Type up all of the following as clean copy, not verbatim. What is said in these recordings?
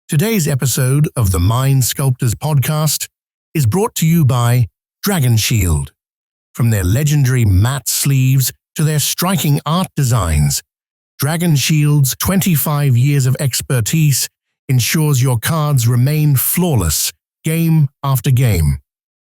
Today's episode of the Mind Sculptors podcast is brought to you by Dragon Shield. From their legendary matte sleeves to their striking art designs, Dragon Shield's 25 years of expertise ensures your cards remain flawless game after game.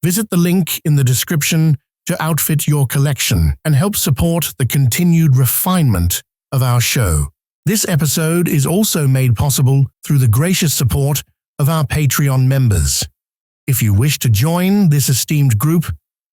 Visit the link in the description to outfit your collection and help support the continued refinement of our show. This episode is also made possible through the gracious support of our Patreon members. If you wish to join this esteemed group,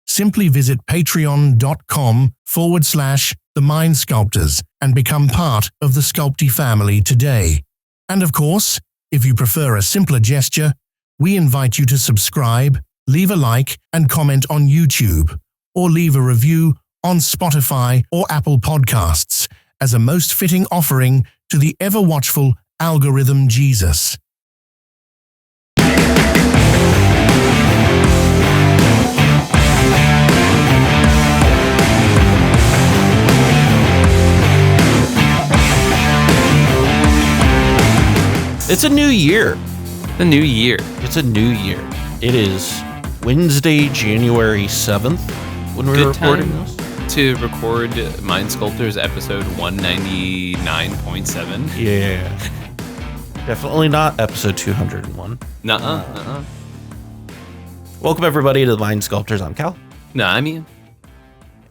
simply visit patreon.com/The Mind Sculptors and become part of the SCULPTY family today. And of course, if you prefer a simpler gesture, we invite you to subscribe, leave a like, and comment on YouTube, or leave a review on Spotify or Apple Podcasts as a most fitting offering to the ever-watchful algorithm Jesus. It's a new year. The new year. It's a new year. It is Wednesday, January 7th when we're recording this. To record Mind Sculptors episode 199.7. Yeah. Definitely not episode 201. Nuh-uh. Welcome everybody to the Mind Sculptors. I'm Cal. I'm Ian.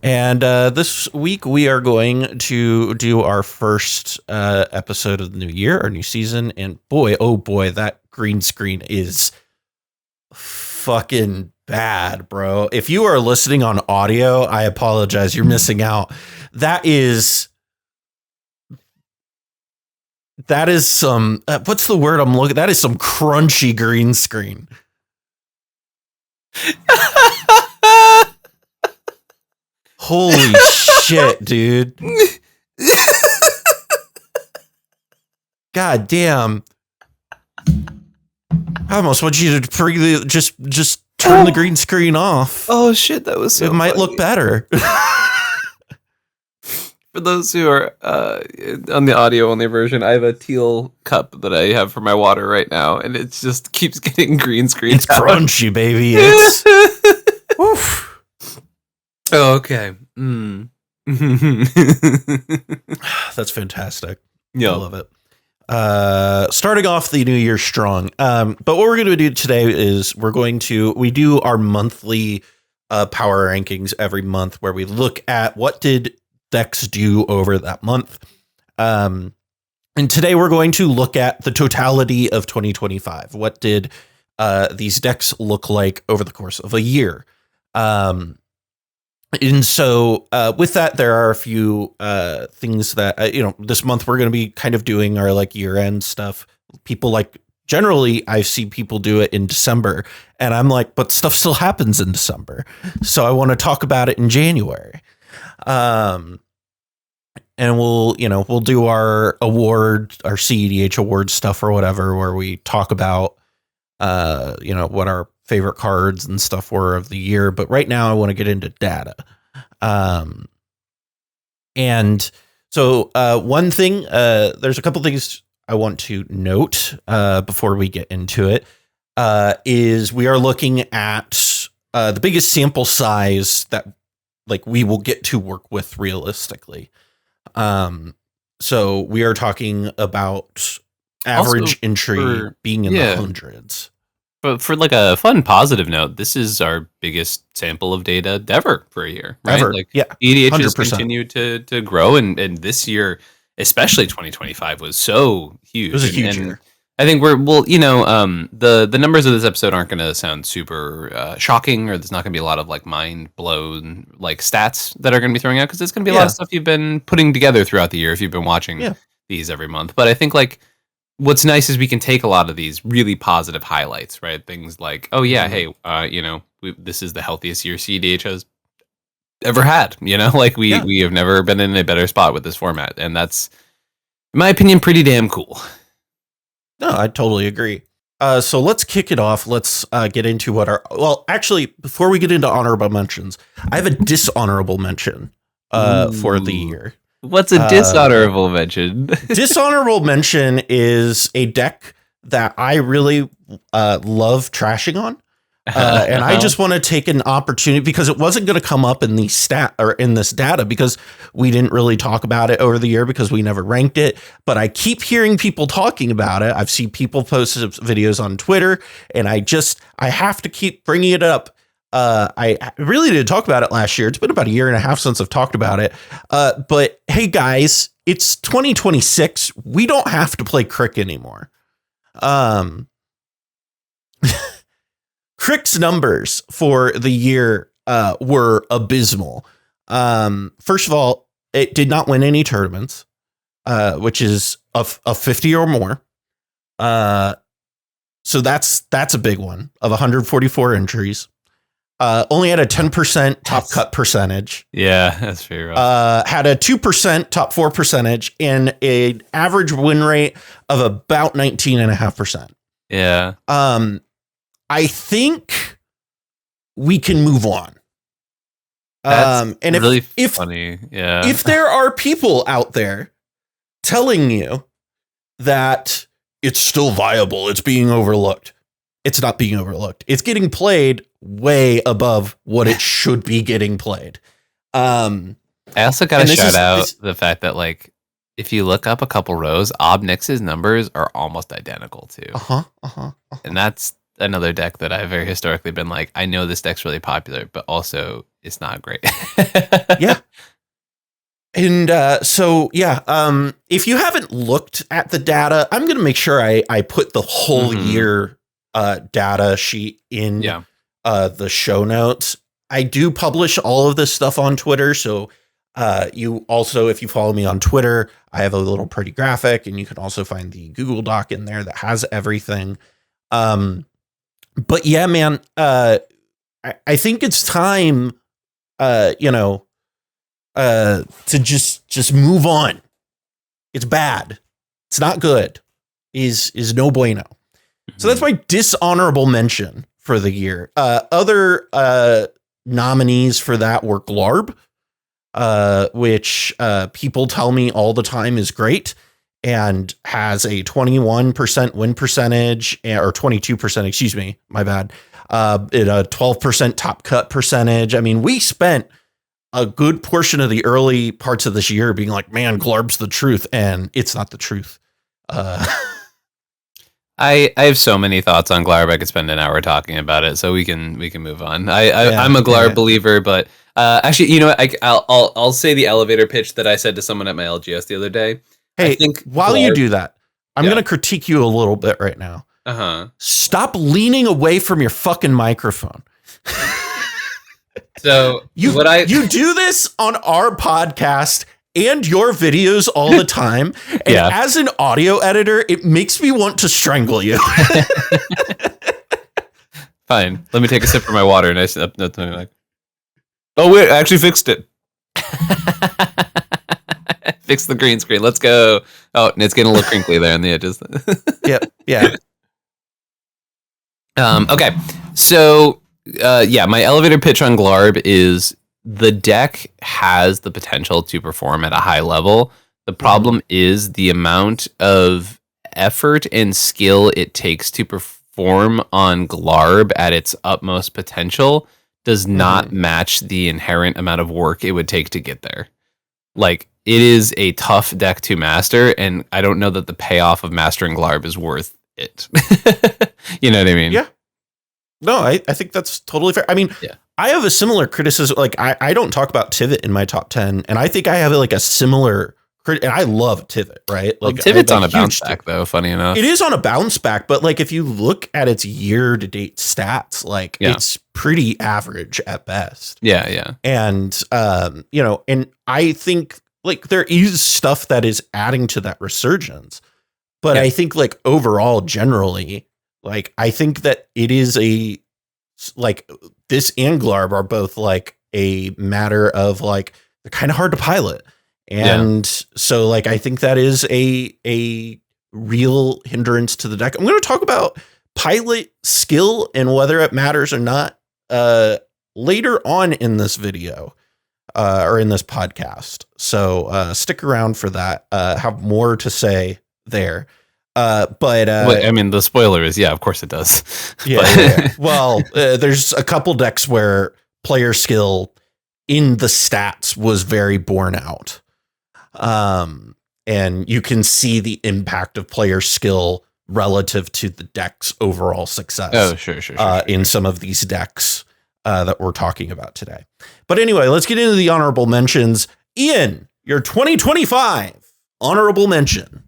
And this week we are going to do our first episode of the new year, our new season. And boy, oh boy, that green screen is fucking bad, bro. If you are listening on audio, I apologize. You're missing out. That is some, what's the word I'm looking? That is some crunchy green screen. Holy shit, dude. God damn. I almost want you to just turn the green screen off. Oh shit, that was so It might funny. look better. For those who are on the audio only version, I have a teal cup that I have for my water right now, and it just keeps getting green screen. It's crunchy, baby. It's oof. Oh, okay. That's fantastic. Yeah. I love it. Starting off the new year strong. But what we're going to do today is we do our monthly power rankings every month where we look at what did decks do over that month. And today we're going to look at the totality of 2025. What did these decks look like over the course of a year? And so with that, there are a few things that, this month we're going to be kind of doing our like year end stuff. People generally I see people do it in December and I'm like, but stuff still happens in December. So I want to talk about it in January. And we'll do our award, our cEDH award stuff or whatever, where we talk about, what our favorite cards and stuff were of the year. But right now I want to get into data. And so one thing, there's a couple things I want to note before we get into it, is we are looking at the biggest sample size that we will get to work with realistically. So we are talking about average entry being in the hundreds. But for a fun positive note, this is our biggest sample of data ever for a year, right? Ever. EDH 100%. has continued to grow, and this year, especially 2025, was so huge. It was a huge year. I think the numbers of this episode aren't going to sound super shocking, or there's not going to be a lot of mind blown stats that are going to be throwing out, because it's going to be a lot of stuff you've been putting together throughout the year if you've been watching these every month. But I think what's nice is we can take a lot of these really positive highlights, right? Things like, oh yeah, hey, this is the healthiest year cEDH has ever had. We have never been in a better spot with this format, and that's, in my opinion, pretty damn cool. No, I totally agree. So let's kick it off. Let's get into actually, before we get into honorable mentions, I have a dishonorable mention for the year. What's a dishonorable mention? Dishonorable mention is a deck that I really love trashing on. And I just want to take an opportunity because it wasn't going to come up in the in this data because we didn't really talk about it over the year because we never ranked it. But I keep hearing people talking about it. I've seen people post videos on Twitter, and I have to keep bringing it up. I really didn't talk about it last year. It's been about a year and a half since I've talked about it. But hey, guys, it's 2026. We don't have to play Crick anymore. Crick's numbers for the year were abysmal. First of all, it did not win any tournaments, which is a 50 or more. So that's a big one of 144 entries. Only had a 10% top cut percentage. Yeah, that's very rough. Had a 2% top 4 percentage and an average win rate of about 19.5%. Yeah. I think we can move on. That's and really funny. Yeah. If there are people out there telling you that it's still viable, it's being overlooked. It's not being overlooked. It's getting played way above what it should be getting played. I also got to shout out the fact that, like, if you look up a couple rows, Obnix's numbers are almost identical too. And that's another deck that I've very historically been like, I know this deck's really popular, but also it's not great. Yeah. And if you haven't looked at the data, I'm going to make sure I put the whole year data sheet in the show notes. I do publish all of this stuff on Twitter. So you also, if you follow me on Twitter, I have a little pretty graphic, and you can also find the Google Doc in there that has everything. But yeah, man, I think it's time, to just move on. It's bad. It's not good. Is no bueno. So that's my dishonorable mention for the year. Other nominees for that were Glarb, which people tell me all the time is great and has a 21% win percentage, or 22%, excuse me, my bad. It a 12% top cut percentage. I mean, we spent a good portion of the early parts of this year being like, man, Glarb's the truth, and it's not the truth. I have so many thoughts on Glarb. I could spend an hour talking about it, so we can move on. I'm a Glarb believer, but actually, you know what? I'll say the elevator pitch that I said to someone at my LGS the other day. Hey, I think while you do that, I'm going to critique you a little bit right now. Stop leaning away from your fucking microphone. So you do this on our podcast and your videos all the time. And as an audio editor, it makes me want to strangle you. Fine. Let me take a sip of my water. And oh, wait, I actually fixed it. Fix the green screen. Let's go. Oh, and it's getting a little crinkly there on the edges. Yep. Yeah. Okay. So, my elevator pitch on Glarb is the deck has the potential to perform at a high level. The problem is the amount of effort and skill it takes to perform on Glarb at its utmost potential does not match the inherent amount of work it would take to get there. Like, it is a tough deck to master, and I don't know that the payoff of mastering Glarb is worth it. You know what I mean? Yeah. No, I think that's totally fair. I mean, I have a similar criticism. Like, I don't talk about Tivit in my top 10, and I think I have like a similar and I love Tivit, right? Like, Tivit's on a bounce back, though, funny enough. It is on a bounce back, but like if you look at its year-to-date stats, like it's pretty average at best. Yeah. And and I think like there is stuff that is adding to that resurgence. But I think like overall, generally, like I think that it is like this and Glarb are both like a matter of like they're kind of hard to pilot. And so like I think that is a real hindrance to the deck. I'm going to talk about pilot skill and whether it matters or not later on in this video or in this podcast. So stick around for that. Have more to say there. I mean, the spoiler is, of course it does. Yeah. Well, there's a couple decks where player skill in the stats was very borne out. And you can see the impact of player skill relative to the deck's overall success. Oh, sure. In some of these decks that we're talking about today. But anyway, let's get into the honorable mentions. Ian, your 2025 honorable mention.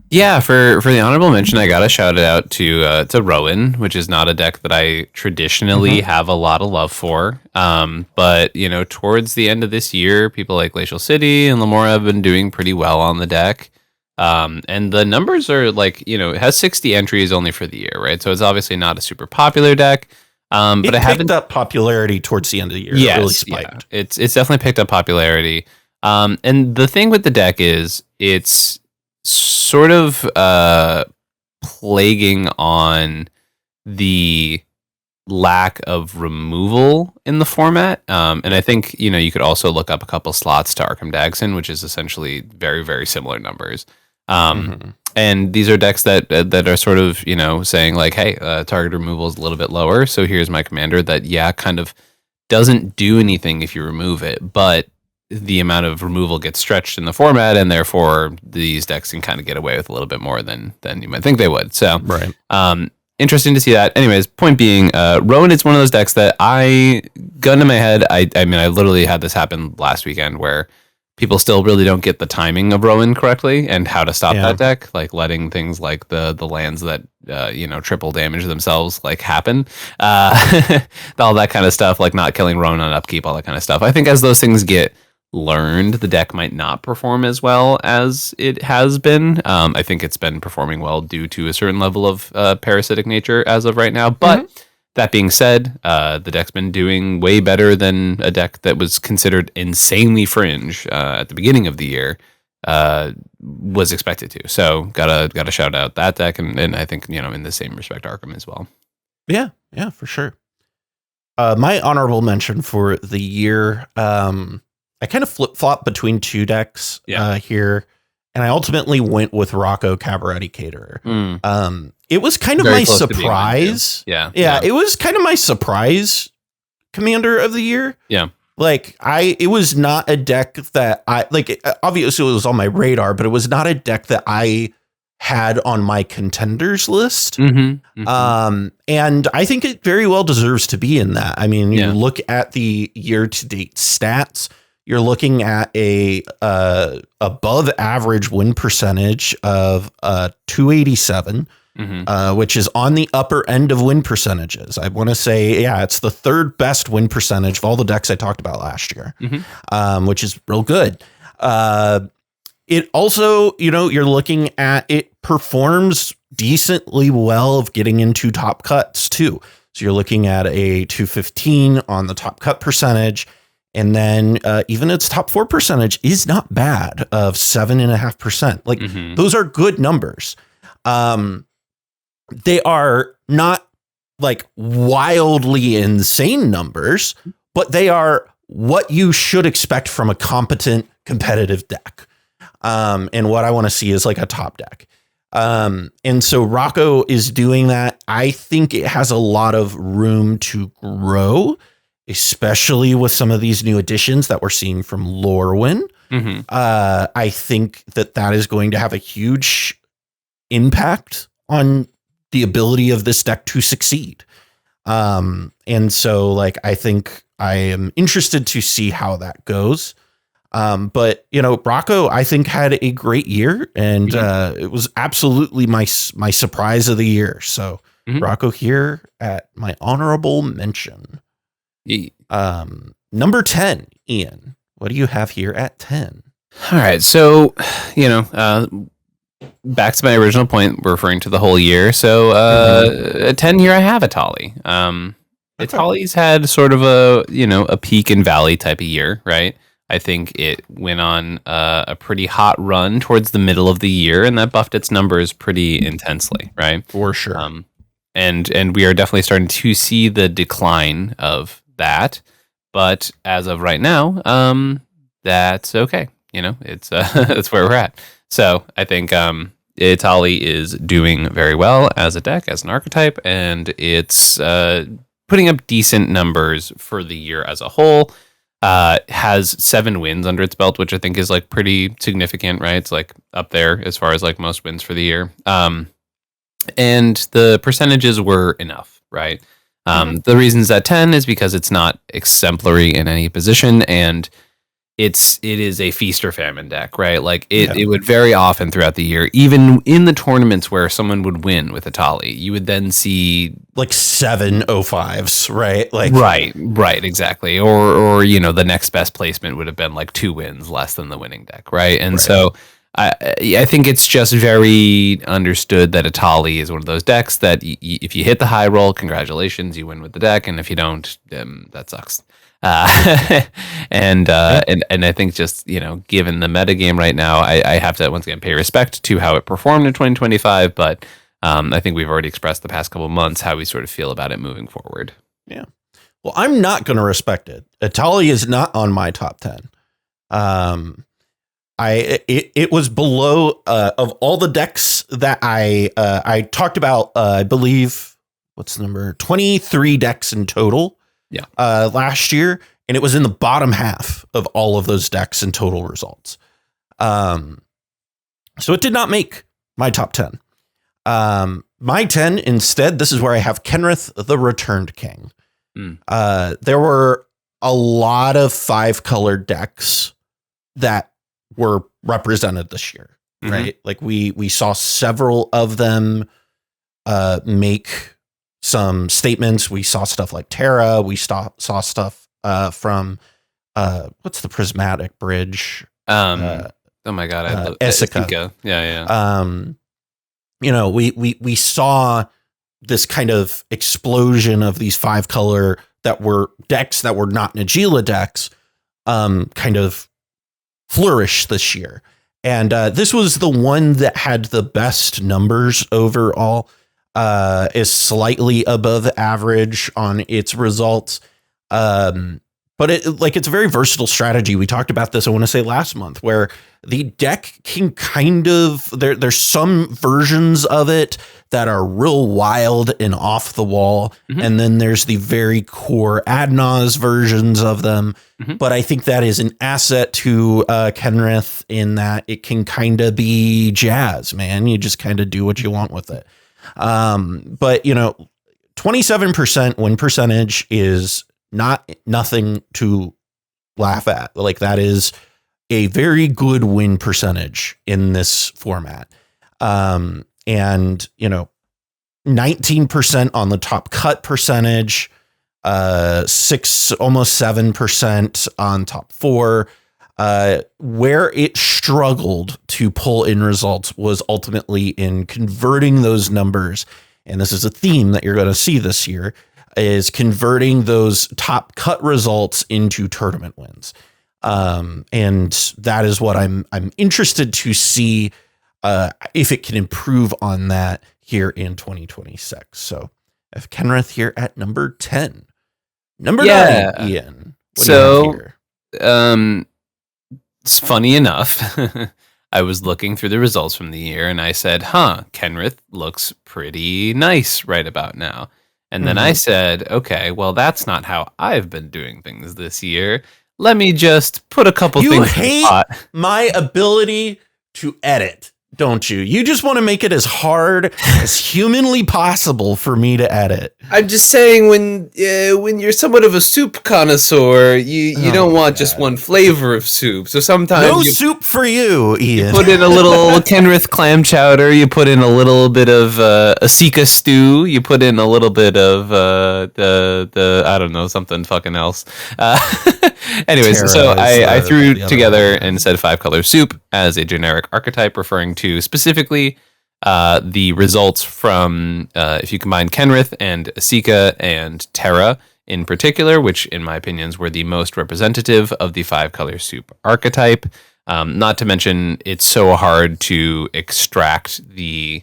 Yeah, for the honorable mention, I got to shout it out to Rowan, which is not a deck that I traditionally have a lot of love for. But towards the end of this year, people like Glacial City and Lamora have been doing pretty well on the deck. And the numbers are it has 60 entries only for the year, right? So it's obviously not a super popular deck. But it picked up popularity towards the end of the year. Yes, it really spiked. Yeah. It's definitely picked up popularity. And the thing with the deck is it's sort of plaguing on the lack of removal in the format. And I think, you could also look up a couple slots to Arkham Dagson, which is essentially very, very similar numbers. And these are decks that are sort of, saying like, hey, target removal is a little bit lower. So here's my commander that, kind of doesn't do anything if you remove it, but the amount of removal gets stretched in the format, and therefore these decks can kind of get away with a little bit more than you might think they would. So, right. Interesting to see that. Anyways, point being, Rowan is one of those decks that gun to my head. I mean, I literally had this happen last weekend where people still really don't get the timing of Rowan correctly and how to stop that deck, like letting things like the lands that triple damage themselves like happen, all that kind of stuff, like not killing Rowan on upkeep, all that kind of stuff. I think as those things get learned, the deck might not perform as well as it has been. I think it's been performing well due to a certain level of parasitic nature as of right now. But that being said, the deck's been doing way better than a deck that was considered insanely fringe at the beginning of the year was expected to. So gotta shout out that deck, and I think in the same respect Arkham as well. Yeah, for sure. My honorable mention for the year. I kind of flip-flop between two decks here, and I ultimately went with Rocco Cabaretti Caterer. It was kind of my surprise. Yeah, it was kind of my surprise commander of the year. Yeah. Like it was not a deck that I like. Obviously, it was on my radar, but it was not a deck that I had on my contenders list. And I think it very well deserves to be in that. I mean, you look at the year-to-date stats. You're looking at a above average win percentage of 287, which is on the upper end of win percentages. I want to say, it's the third best win percentage of all the decks I talked about last year, which is real good. It also, you're looking at it performs decently well of getting into top cuts too. So you're looking at a 215 on the top cut percentage. And then even its top 4 percentage is not bad of 7.5%. Like those are good numbers. They are not like wildly insane numbers, but they are what you should expect from a competent competitive deck. And what I want to see is like a top deck. And so Rocco is doing that. I think it has a lot of room to grow, especially with some of these new additions that we're seeing from Lorwyn. I think that is going to have a huge impact on the ability of this deck to succeed. And so like, I think I am interested to see how that goes. But Rocco, I think had a great year, and it was absolutely my surprise of the year. So Rocco here at my honorable mention. Number 10, Ian, what do you have here at 10? All right. So, back to my original point, referring to the whole year. So, at 10 here, I have Atali. Atali's had sort of a peak and valley type of year, right? I think it went on a pretty hot run towards the middle of the year, and that buffed its numbers pretty intensely, right? For sure. And we are definitely starting to see the decline of that, but as of right now, that's okay. It's that's where we're at. So I think Itali is doing very well as a deck, as an archetype, and it's putting up decent numbers for the year as a whole. Has 7 wins under its belt, which I think is like pretty significant, right? It's like up there as far as like most wins for the year. And the percentages were enough, right? The reasons at 10 is because it's not exemplary in any position, and it is a feast or famine deck, right? Like it would very often throughout the year, even in the tournaments where someone would win with Itali, you would then see like 705s, right? Like right, exactly. Or the next best placement would have been like 2 wins less than the winning deck, right? And so I think it's just very understood that Itali is one of those decks that if you hit the high roll, congratulations, you win with the deck, and if you don't, that sucks. And I think just given the metagame right now, I have to once again pay respect to how it performed in 2025, but I think we've already expressed the past couple of months how we sort of feel about it moving forward. Yeah. Well, I'm not going to respect it. Itali is not on my top 10. It was below of all the decks that I talked about. I believe what's the number 23 decks in total. Yeah. Last year, and it was in the bottom half of all of those decks in total results. So it did not make my top 10. My 10 instead. This is where I have Kenrith, the Returned King. There were a lot of 5-color decks that were represented this year, right? Like we saw several of them make some statements. We saw stuff like Terra. We saw stuff from what's the prismatic bridge? Oh my god, I love Essica. Yeah. We saw this kind of explosion of these 5-color that were decks that were not Najeela decks, kind of flourish this year. And this was the one that had the best numbers overall. Is slightly above average on its results. But it's a very versatile strategy. We talked about this, I want to say last month, where the deck can kind of, there's some versions of it that are real wild and off the wall. And then there's the very core Adnaz versions of them. But I think that is an asset to Kenrith in that it can kind of be jazz, man. You just kind of do what you want with it. But 27% win percentage is nothing to laugh at. Like that is a very good win percentage in this format. And 19% on the top cut percentage, 6, almost 7% on top 4. Where it struggled to pull in results was ultimately in converting those numbers. And this is a theme that you're going to see this year, is converting those top cut results into tournament wins. And that is what I'm interested to see if it can improve on that here in 2026. So I have Kenrith here at number 10. Number 9, Ian. What do you have here? It's funny enough, I was looking through the results from the year and I said, Kenrith looks pretty nice right about now. And then I said, okay, well, that's not how I've been doing things this year. Let me just put a couple things in the pot. You hate my ability to edit, don't you? You just want to make it as hard as humanly possible for me to edit. I'm just saying, when you're somewhat of a soup connoisseur, you don't want just one flavor of soup. So sometimes soup for you, Ian. You put in a little Kenrith clam chowder. You put in a little bit of Asika stew. You put in a little bit of the I don't know, something fucking else. Anyways, Terra so I threw the other together and said 5-color soup as a generic archetype, referring to specifically the results from if you combine Kenrith and Asika and Terra in particular, which in my opinions were the most representative of the 5-color soup archetype. Not to mention, it's so hard to extract the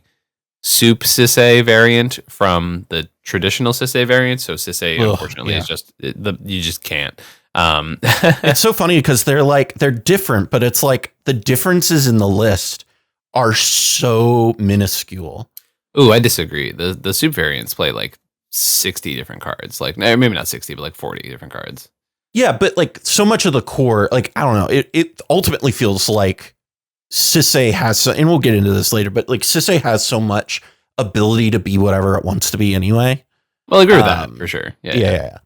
soup Sisay variant from the traditional Sisay variant. So Sisay, unfortunately, is just you just can't. It's so funny because they're different, but it's like the differences in the list are so minuscule. Ooh, I disagree. The soup variants play like 60 different cards. Like maybe not 60, but like 40 different cards. Yeah, but like so much of the core, like I don't know, it ultimately feels like Sisay has, and we'll get into this later, but like Sisay has so much ability to be whatever it wants to be anyway. Well, I agree with that for sure. Yeah.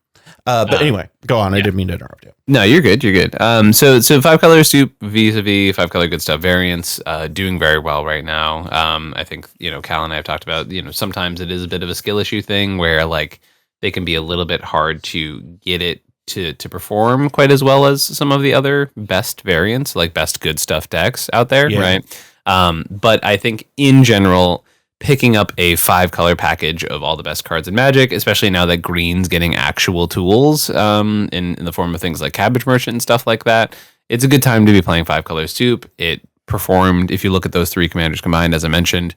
But anyway, go on. I didn't mean to interrupt you. No, you're good. You're good. So 5-color soup vis-a-vis 5-color good stuff variants, doing very well right now. I think, Cal and I have talked about, sometimes it is a bit of a skill issue thing where like they can be a little bit hard to get it to perform quite as well as some of the other best variants, like best good stuff decks out there, right? But I think in general, picking up a 5-color package of all the best cards in Magic, especially now that Green's getting actual tools in the form of things like Cabbage Merchant and stuff like that, it's a good time to be playing 5-color soup. It performed, if you look at those 3 commanders combined, as I mentioned,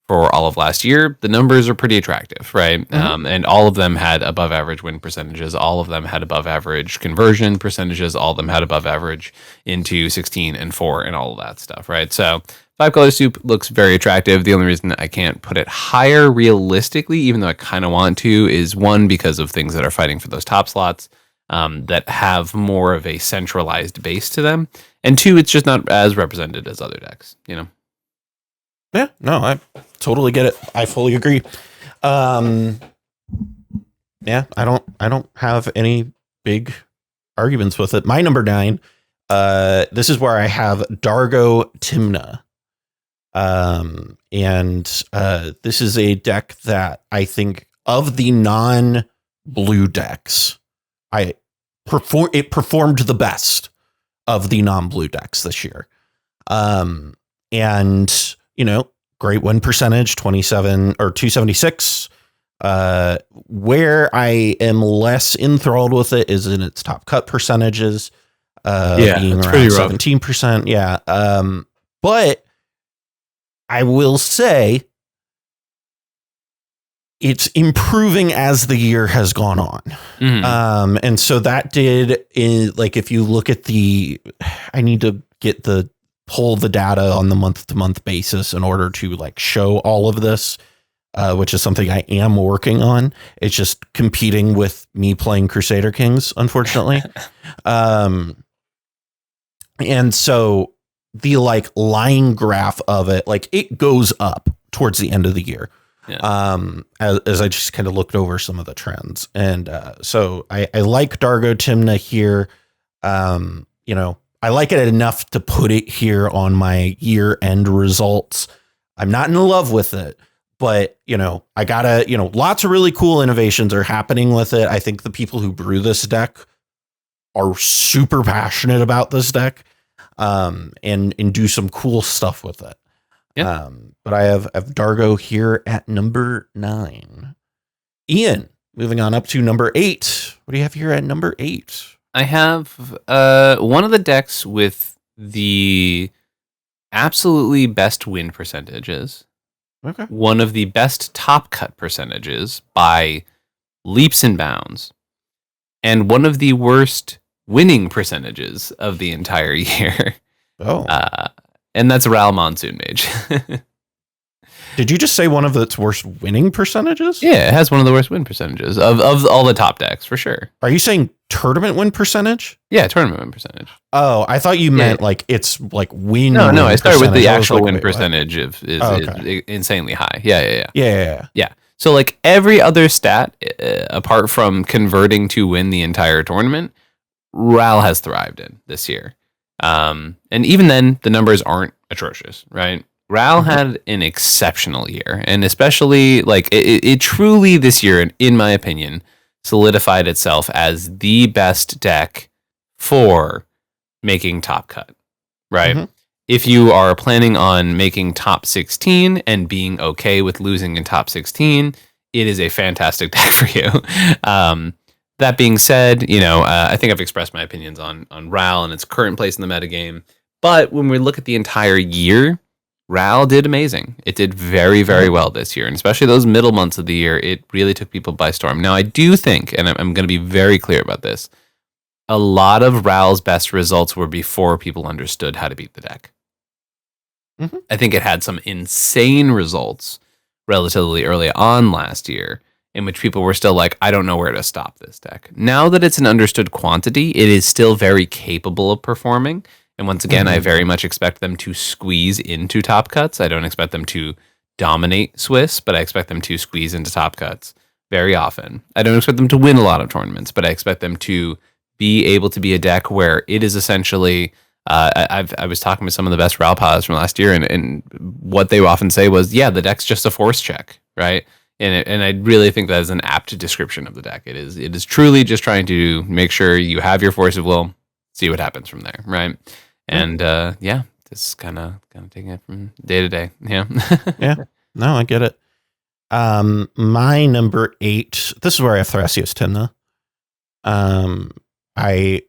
for all of last year, the numbers are pretty attractive, right? And all of them had above average win percentages. All of them had above average conversion percentages. All of them had above average into 16 and 4 and all of that stuff, right? So 5-color soup looks very attractive. The only reason I can't put it higher realistically, even though I kind of want to, is one, because of things that are fighting for those top slots that have more of a centralized base to them. And 2, it's just not as represented as other decks, Yeah, no, I totally get it. I fully agree. Yeah, I don't have any big arguments with it. My number 9, this is where I have Dargo Timna. And this is a deck that I think of the non-blue decks, it performed the best of the non-blue decks this year. And great win percentage, 27 or 276. Where I am less enthralled with it is in its top cut percentages, being around 17%. Yeah. But I will say it's improving as the year has gone on. And so that did, if you look at I need to pull the data on the month-to-month basis in order to show all of this, which is something I am working on. It's just competing with me playing Crusader Kings, unfortunately. And so the line graph of it, it goes up towards the end of the year. As I just kind of looked over some of the trends. And so I like Dargo Timna here. I like it enough to put it here on my year-end results. I'm not in love with it, but, I gotta, lots of really cool innovations are happening with it. I think the people who brew this deck are super passionate about this deck, and do some cool stuff with it. But I have Dargo here at number 9. Ian, moving on up to number 8. What do you have here at number 8? I have one of the decks with the absolutely best win percentages. Okay. One of the best top cut percentages by leaps and bounds. And one of the worst winning percentages of the entire year. Oh. And that's Ral Monsoon Mage. Did you just say one of its worst winning percentages? Yeah, it has one of the worst win percentages of all the top decks, for sure. Are you saying tournament win percentage? Yeah, tournament win percentage. Oh, I thought you meant it's win. No, I started with the actual win wait, percentage is insanely high. Yeah. So every other stat, apart from converting to win the entire tournament, Ral has thrived in this year. And even then, the numbers aren't atrocious, right? Ral had an exceptional year, and especially it truly this year, in my opinion, solidified itself as the best deck for making top cut, right? If you are planning on making top 16 and being okay with losing in top 16, it is a fantastic deck for you. That being said, I think I've expressed my opinions on Ral and its current place in the metagame. But when we look at the entire year, Ral did amazing. It did very, very well this year. And especially those middle months of the year, it really took people by storm. Now, I do think, and I'm going to be very clear about this, a lot of Ral's best results were before people understood how to beat the deck. I think it had some insane results relatively early on last year, in which people were still like, I don't know where to stop this deck. Now that it's an understood quantity, it is still very capable of performing. And once again, I very much expect them to squeeze into top cuts. I don't expect them to dominate Swiss, but I expect them to squeeze into top cuts very often. I don't expect them to win a lot of tournaments, but I expect them to be able to be a deck where it is essentially... I was talking with some of the best Ralpas from last year, and what they often say was, yeah, the deck's just a force check, right? And I really think that is an apt description of the deck. It is truly just trying to make sure you have your force of will, see what happens from there, right? And just kind of taking it from day to day. Yeah. Yeah. No, I get it. My number 8. This is where I have Thrasios Timna. I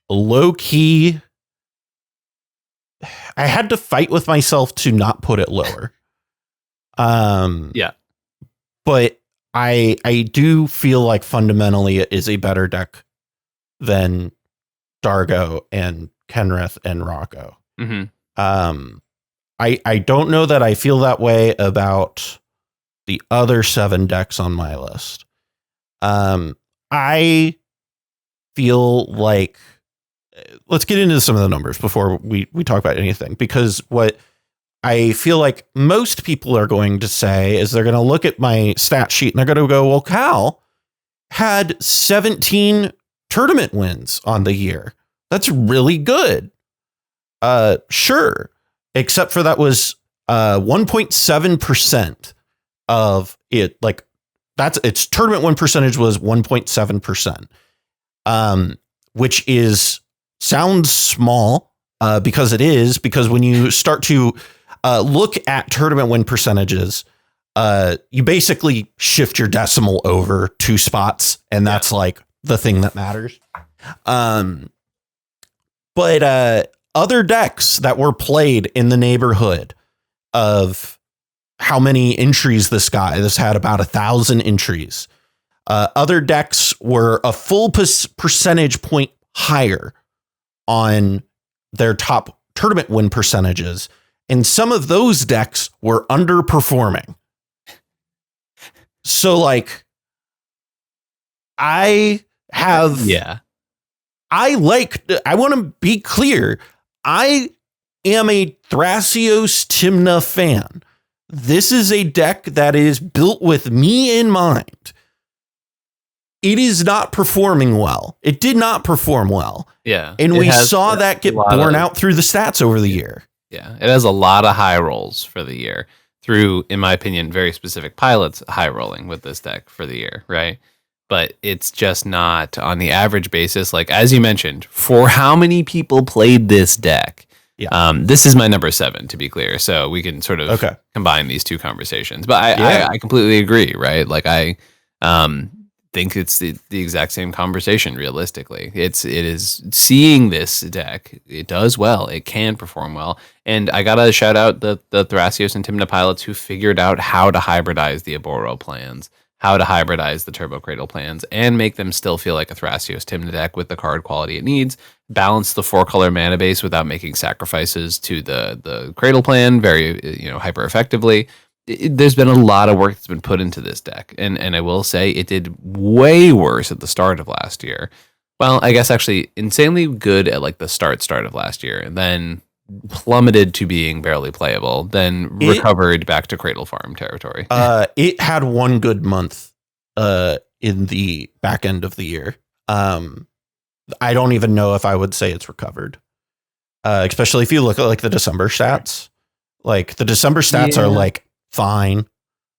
low key. I had to fight with myself to not put it lower. Yeah. But I do feel like fundamentally it is a better deck than Dargo and Kenrith and Rocco. I don't know that I feel that way about the other 7 decks on my list. I feel like, let's get into some of the numbers before we talk about anything, because what I feel like most people are going to say is they're going to look at my stat sheet and they're going to go, well, Cal had 17 tournament wins on the year. That's really good. Sure. Except for that was 1.7% of it. Like, that's its tournament win percentage was 1.7%. Which sounds small, because it is, because when you start to look at tournament win percentages, you basically shift your decimal over 2 spots, and that's like the thing that matters. But other decks that were played in the neighborhood of how many entries this had about 1,000 entries. Other decks were a full percentage point higher on their top tournament win percentages, and some of those decks were underperforming. So, like, I want to be clear. I am a Thrasios Timna fan. This is a deck that is built with me in mind. It is not performing well. It did not perform well. Yeah. And we saw that get borne out through the stats over the year. Yeah. It has a lot of high rolls for the year through, in my opinion, very specific pilots high rolling with this deck for the year, right? But it's just not on the average basis. Like, as you mentioned, for how many people played this deck? Yeah. This is my number 7, to be clear. So we can sort of combine these two conversations. But I completely agree, right? Like, I think it's the exact same conversation. Realistically, it is seeing this deck. It does well. It can perform well. And I gotta shout out the Thrasios and Timna pilots who figured out how to hybridize the Aboro plans, how to hybridize the Turbo Cradle plans, and make them still feel like a Thrasios Timna deck with the card quality it needs. Balance the 4-color mana base without making sacrifices to the Cradle plan very hyper effectively. There's been a lot of work that's been put into this deck, and I will say it did way worse at the start of last year. Well, I guess actually insanely good at like the start of last year, and then plummeted to being barely playable, then recovered back to Cradle Farm territory. It had one good month in the back end of the year. I don't even know if I would say it's recovered, especially if you look at like the December stats. Like the December stats are like fine,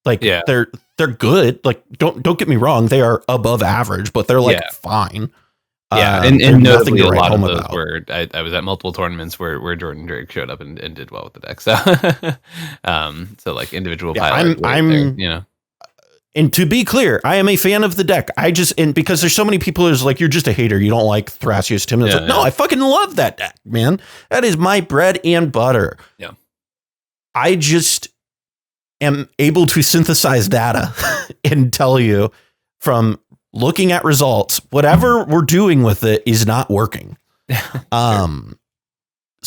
like they're good. Like don't get me wrong, they are above average, but they're like fine. And notably a lot of those where I was at multiple tournaments where Jordan Drake showed up and did well with the deck. So so like individual pilot, and to be clear, I am a fan of the deck. Because there's so many people who's like, you're just a hater, you don't like Thrasios Timna. No, I fucking love that deck, man. That is my bread and butter. Yeah. I just am able to synthesize data and tell you from looking at results, whatever we're doing with it is not working.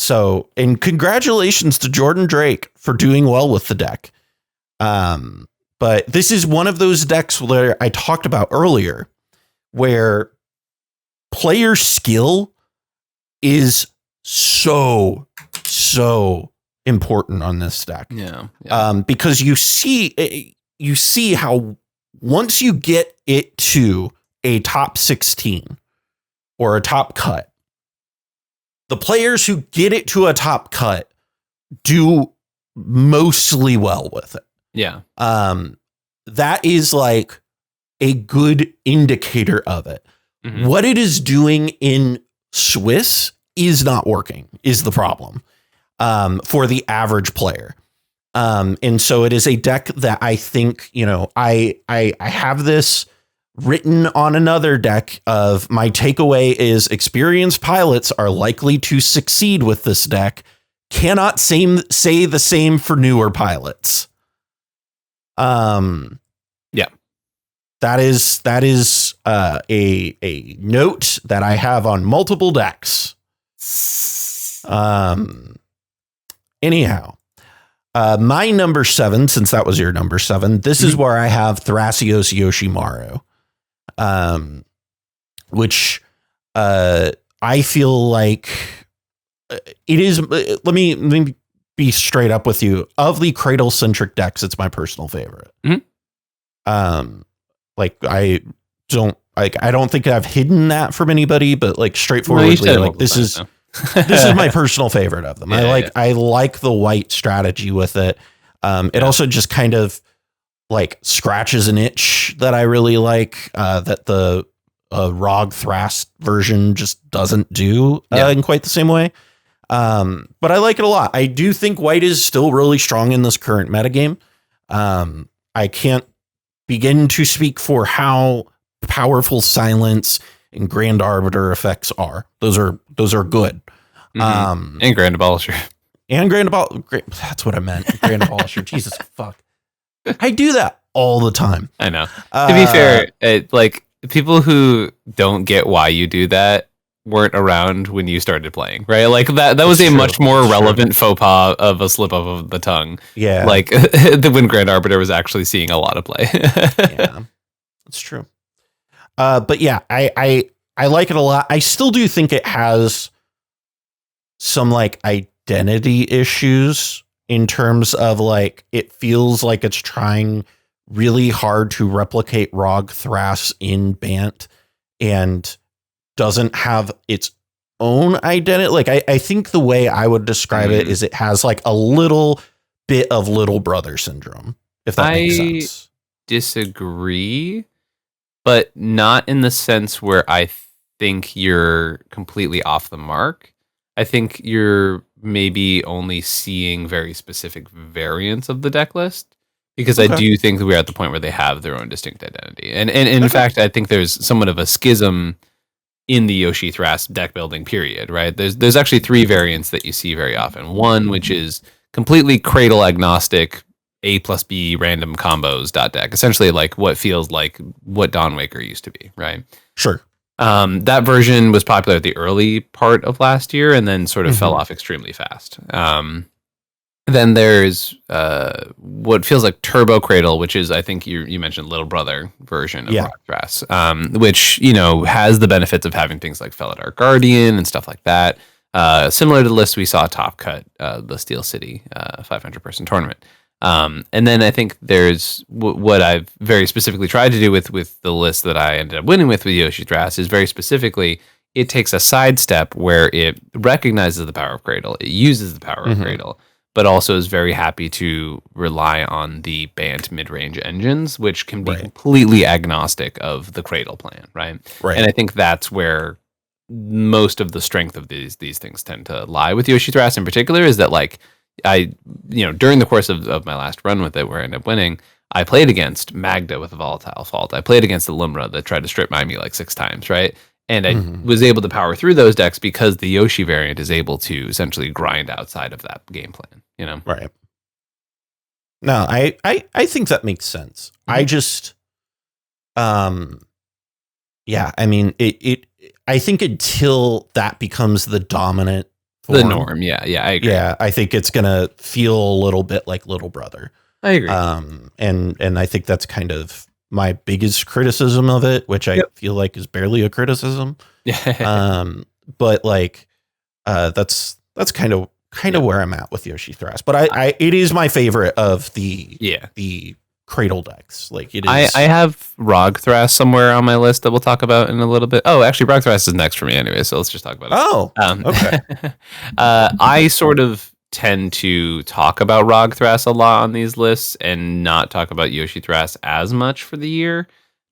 So, and congratulations to Jordan Drake for doing well with the deck. But this is one of those decks where I talked about earlier, where player skill is so important on this deck. Yeah. Because you see how once you get it to a top 16 or a top cut, the players who get it to a top cut do mostly well with it. Yeah. That is like a good indicator of it. Mhm. What it is doing in Swiss is not working, is the problem, for the average player. And so it is a deck that I think, you know, I have this written on another deck of my takeaway is experienced pilots are likely to succeed with this deck. Cannot say the same for newer pilots. Yeah. That is a note that I have on multiple decks. Anyhow, my number 7, since that was your number 7, this is where I have Thrasios Yoshimaru, which I feel like it is. Let me be straight up with you. Of the Cradle centric decks, it's my personal favorite. Mhm. Like I don't think I've hidden that from anybody, but like straightforwardly, like this is my personal favorite of them. Yeah, I like the white strategy with it. It also just kind of like scratches an itch that I really like, that the Rog Thras version just doesn't do in quite the same way. But I like it a lot. I do think white is still really strong in this current metagame. I can't begin to speak for how powerful Silence and Grand Arbiter effects are. Those are good. Mm-hmm. And Grand Abolisher. And that's what I meant. Grand Abolisher. Jesus fuck. I do that all the time. I know. To be fair, like people who don't get why you do that weren't around when you started playing, right? Like that was a much more relevant faux pas of a slip up of the tongue. Yeah. Like when Grand Arbiter was actually seeing a lot of play. Yeah. That's true. But yeah, I like it a lot. I still do think it has some like identity issues in terms of like, it feels like it's trying really hard to replicate Rog Thras in Bant and doesn't have its own identity. Like I think the way I would describe it is it has like a little bit of little brother syndrome, if that makes sense. Disagree, but not in the sense where I think you're completely off the mark. I think you're maybe only seeing very specific variants of the deck list, because I do think that we're at the point where they have their own distinct identity. And in fact, I think there's somewhat of a schism in the Yoshi Thras deck building period, right? There's actually 3 variants that you see very often. One, which is completely cradle agnostic, A plus B random combos deck, essentially like what feels like what Dawnwaker used to be, right? Sure. That version was popular at the early part of last year and then sort of fell off extremely fast. Then there's what feels like Turbo Cradle, which is, I think you mentioned, little brother version of Rog Thras, which, you know, has the benefits of having things like Felidar Guardian and stuff like that. Similar to the list we saw top cut, the Steel City 500-person tournament. And then I think there's what I've very specifically tried to do with the list that I ended up winning with Yoshi Thras is very specifically, it takes a sidestep where it recognizes the power of Cradle, it uses the power of Cradle, but also is very happy to rely on the Bant mid-range engines, which can be completely agnostic of the Cradle plan, right? And I think that's where most of the strength of these things tend to lie with Yoshi Thras in particular, is that like during the course of my last run with it, where I ended up winning, I played against Magda with a Volatile Fault. I played against the Lumra that tried to strip mine me like 6 times, right? And I was able to power through those decks because the Yoshi variant is able to essentially grind outside of that game plan, you know? Right. No, I think that makes sense. I just, yeah, I mean, I think until that becomes the dominant the norm. Yeah, I agree. Yeah, I think it's gonna feel a little bit like Little Brother. I agree. And I think that's kind of my biggest criticism of it, which I feel like is barely a criticism. But like, that's kind of where I'm at with Yoshi Thras. But it is my favorite of the Cradle decks. Like it is. I have Rog Thras somewhere on my list that we'll talk about in a little bit. Oh, actually, Rog Thras is next for me anyway, so let's just talk about it. Oh, okay. I sort of tend to talk about Rog Thras a lot on these lists and not talk about Yoshi Thras as much for the year.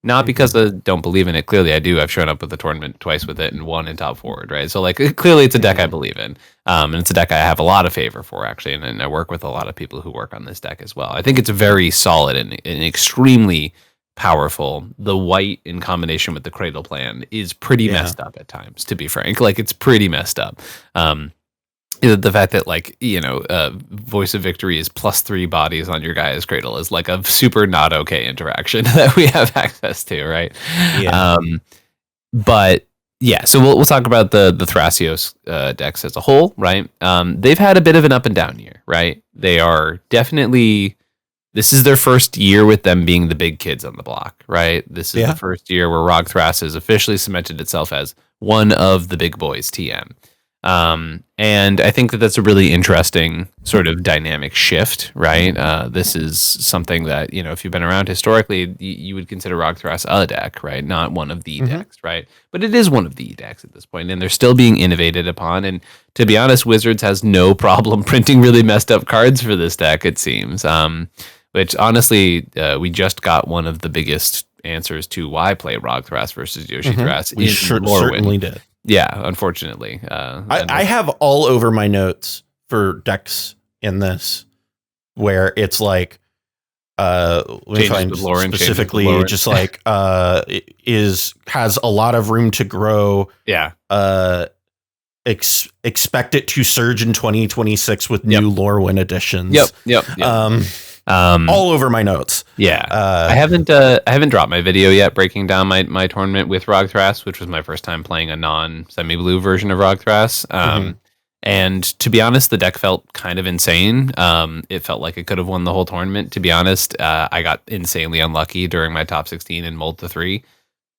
Not because I don't believe in it. Clearly, I do. I've shown up with the tournament twice with it and won in top forward, right? So, like, clearly, it's a deck I believe in, and it's a deck I have a lot of favor for, actually. And I work with a lot of people who work on this deck as well. I think it's very solid and extremely powerful. The white in combination with the Cradle plan is pretty messed up at times, to be frank. Like, it's pretty messed up. The fact that, like, Voice of Victory is +3 bodies on your guy's Cradle is like a super not okay interaction that we have access to, right? Yeah. But yeah, so we'll talk about the Thrasios decks as a whole, right? They've had a bit of an up and down year, right? They are definitely, this is their first year with them being the big kids on the block, right? This is the first year where Rog Thras has officially cemented itself as one of the big boys, TM. And I think that that's a really interesting sort of dynamic shift, right? This is something that, if you've been around historically, you would consider Rog Thras a deck, right? Not one of the decks, right? But it is one of the decks at this point, and they're still being innovated upon. And to be honest, Wizards has no problem printing really messed up cards for this deck, it seems. Which honestly, we just got one of the biggest answers to why play Rog Thras versus Yoshi Thras. We certainly did. Yeah, unfortunately. I have all over my notes for decks in this where it's like, let me find specifically just like, has a lot of room to grow. Yeah. Expect it to surge in 2026 with new Lorwyn additions. Yep. All over my notes. Yeah, I haven't dropped my video yet breaking down my tournament with Rog Thras, which was my first time playing a non-semi-blue version of Rog Thras. And to be honest, the deck felt kind of insane. It felt like it could have won the whole tournament. To be honest, I got insanely unlucky during my top 16 and mulled to 3.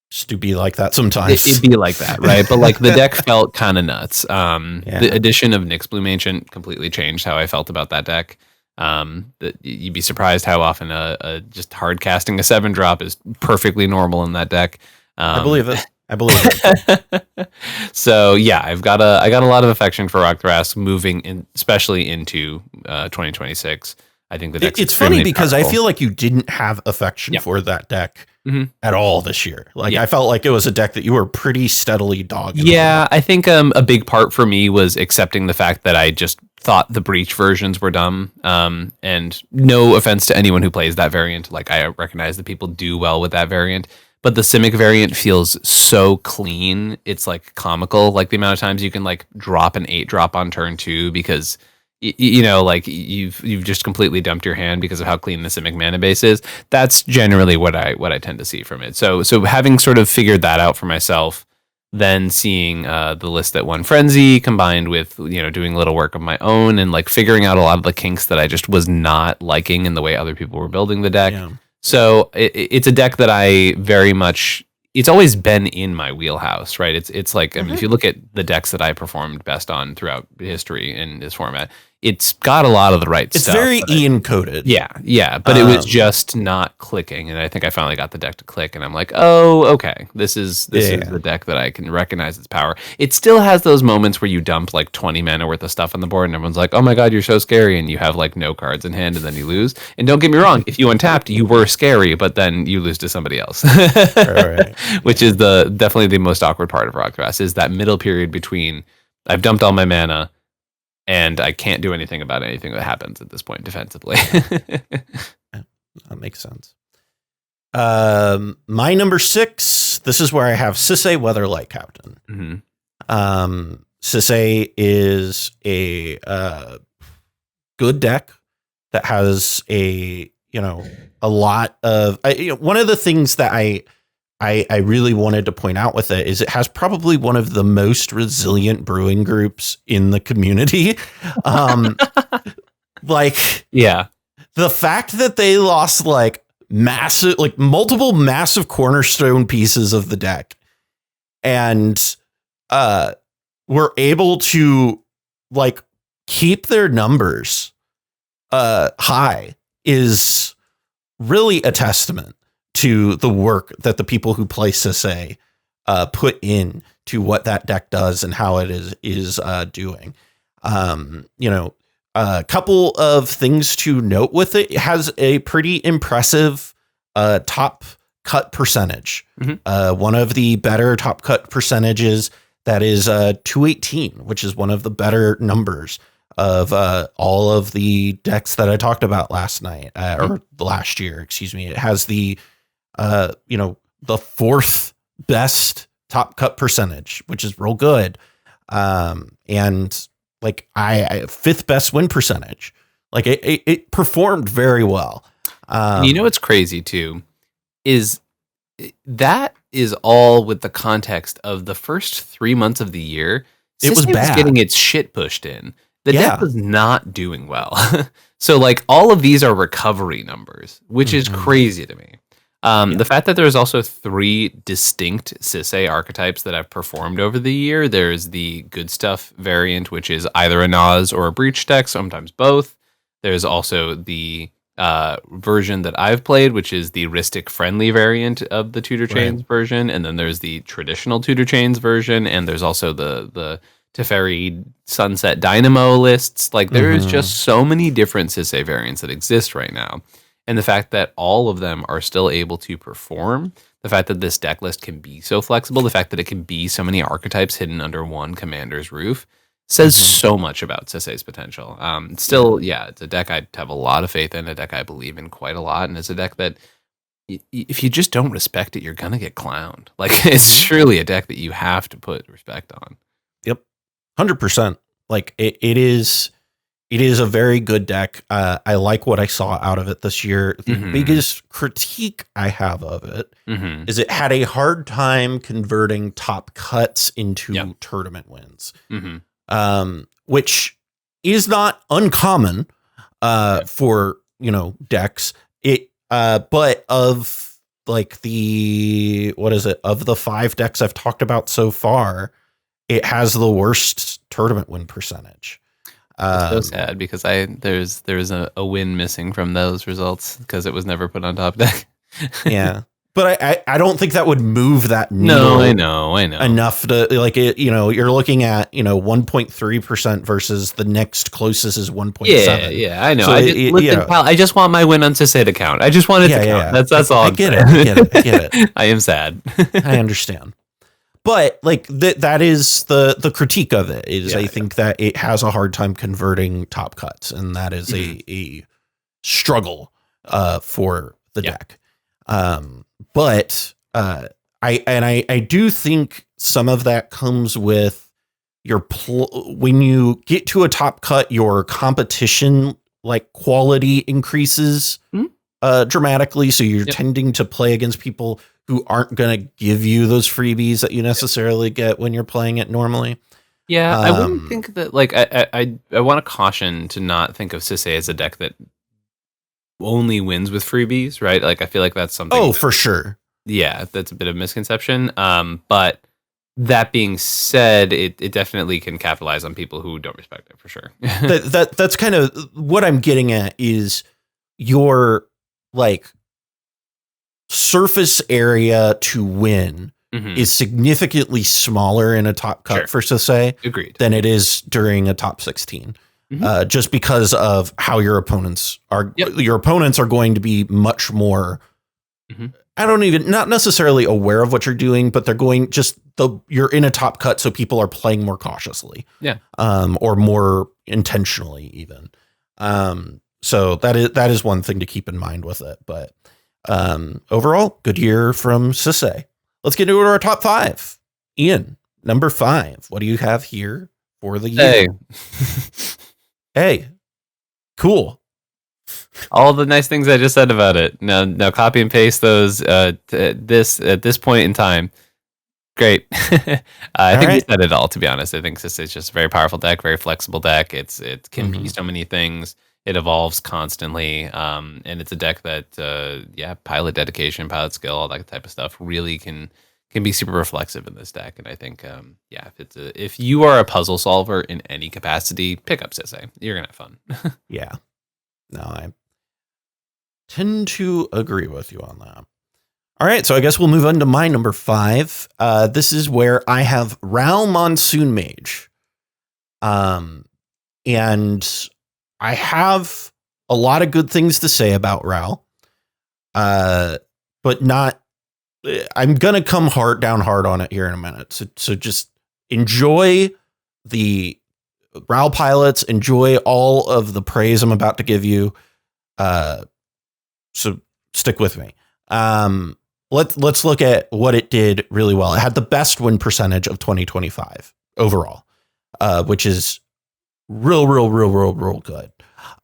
Just to be like that sometimes. It'd be like that, right? But like the deck felt kind of nuts. The addition of Nyx Bloom Ancient completely changed how I felt about that deck. You'd be surprised how often a just hard casting a 7-drop is perfectly normal in that deck. I believe it. So yeah, I got a lot of affection for Rog Thras moving in, especially into 2026. I think the deck's it's funny because powerful. I feel like you didn't have affection for that deck at all this year. Like I felt like it was a deck that you were pretty steadily dogging. Yeah, I think a big part for me was accepting the fact that I just thought the Breach versions were dumb. And no offense to anyone who plays that variant. Like I recognize that people do well with that variant. But the Simic variant feels so clean. It's like comical. Like the amount of times you can like drop an 8-drop on turn 2 because like you've just completely dumped your hand because of how clean the Simic mana base is. That's generally what I tend to see from it. So having sort of figured that out for myself, then seeing the list that won Frenzy combined with doing a little work of my own and like figuring out a lot of the kinks that I just was not liking in the way other people were building the deck. Yeah. So it's a deck that I very much, it's always been in my wheelhouse, right? It's like, I mean, if you look at the decks that I performed best on throughout history in this format, it's got a lot of the right stuff. It's very Ian coded. Yeah. But it was just not clicking. And I think I finally got the deck to click and I'm like, oh, okay. This is the deck that I can recognize its power. It still has those moments where you dump like 20 mana worth of stuff on the board and everyone's like, oh my God, you're so scary. And you have like no cards in hand and then you lose. And don't get me wrong, if you untapped, you were scary, but then you lose to somebody else. Right. Which is definitely the most awkward part of Rog Thras is that middle period between I've dumped all my mana and I can't do anything about anything that happens at this point defensively. That makes sense. My number 6, this is where I have Sisay Weatherlight Captain. Sisay is a good deck that has a lot of, one of the things that I I really wanted to point out with it is it has probably one of the most resilient brewing groups in the community. Like, yeah, the fact that they lost like multiple massive cornerstone pieces of the deck and were able to like keep their numbers high is really a testament to the work that the people who play Sisay put in to what that deck does and how it is doing. A couple of things to note with it. It has a pretty impressive top cut percentage. One of the better top cut percentages, that is 218, which is one of the better numbers of all of the decks that I talked about last night or last year. Excuse me. It has the fourth best top cut percentage, which is real good. And like fifth best win percentage. Like it performed very well. What's crazy too is that is all with the context of the first 3 months of the year. It was bad. Getting its shit pushed in. The deck was not doing well. So like all of these are recovery numbers, which is crazy to me. The fact that there's also 3 distinct Sisay archetypes that have performed over the year. There's the good stuff variant, which is either a Naz or a Breach deck, sometimes both. There's also the version that I've played, which is the Rhystic friendly variant of the Tutor Chains version. And then there's the traditional Tutor Chains version. And there's also the Teferi Sunset Dynamo lists. Like there's just so many different Sisay variants that exist right now. And the fact that all of them are still able to perform, the fact that this deck list can be so flexible, the fact that it can be so many archetypes hidden under one commander's roof says so much about Sisay's potential. It's a deck I have a lot of faith in, a deck I believe in quite a lot, and it's a deck that if you just don't respect it, you're going to get clowned. Like, it's truly a deck that you have to put respect on. Yep, 100%. Like, it is a very good deck. I like what I saw out of it this year. The biggest critique I have of it is it had a hard time converting top cuts into tournament wins, which is not uncommon for decks. But of like of the 5 decks I've talked about so far, it has the worst tournament win percentage. It's so sad because there's a win missing from those results because it was never put on top deck. Yeah, but I don't think that would move that needle. No, I know enough to like it. You're looking at 1.3% versus the next closest is 1.7. Yeah, I know. So I just want my win on Sisay to count. I just want it to count. That's all. I get it. I am sad. I understand. But like that is the critique of it is I think that it has a hard time converting top cuts, and that is a struggle for the deck. But I do think some of that comes with when you get to a top cut, your competition like quality increases dramatically. So you're tending to play against people who aren't going to give you those freebies that you necessarily get when you're playing it normally. Yeah, I wouldn't think that, like, I want to caution to not think of Sisay as a deck that only wins with freebies, right? Like, I feel like that's something. Oh, for sure. Yeah, that's a bit of a misconception. But that being said, it definitely can capitalize on people who don't respect it, for sure. That's kind of what I'm getting at is your, like, surface area to win is significantly smaller in a top cut for Sisay than it is during a top 16. Just because of how your opponents are. Your opponents are going to be much more, not necessarily aware of what you're doing, but they're going you're in a top cut. So people are playing more cautiously. Or more intentionally even. So that is one thing to keep in mind with it, but overall, good year from Sisay. Let's get into our top 5. Ian, number 5. What do you have here for the year? Hey. Hey, cool. All the nice things I just said about it. Now copy and paste those at this point in time. Great. I think we said it all, to be honest. I think this is just a very powerful deck, very flexible deck. It can be so many things. It evolves constantly. And it's a deck that, pilot dedication, pilot skill, all that type of stuff really can be super reflexive in this deck. And I think, if you are a puzzle solver in any capacity, pick up Sisse. You're going to have fun. Yeah. No, I tend to agree with you on that. All right, so I guess we'll move on to my number 5. This is where I have Ral Monsoon Mage. And I have a lot of good things to say about Ral. But not, I'm going to come down hard on it here in a minute. So just enjoy the Ral pilots, enjoy all of the praise I'm about to give you. So stick with me. Let's look at what it did really well. It had the best win percentage of 2025 overall, which is real good.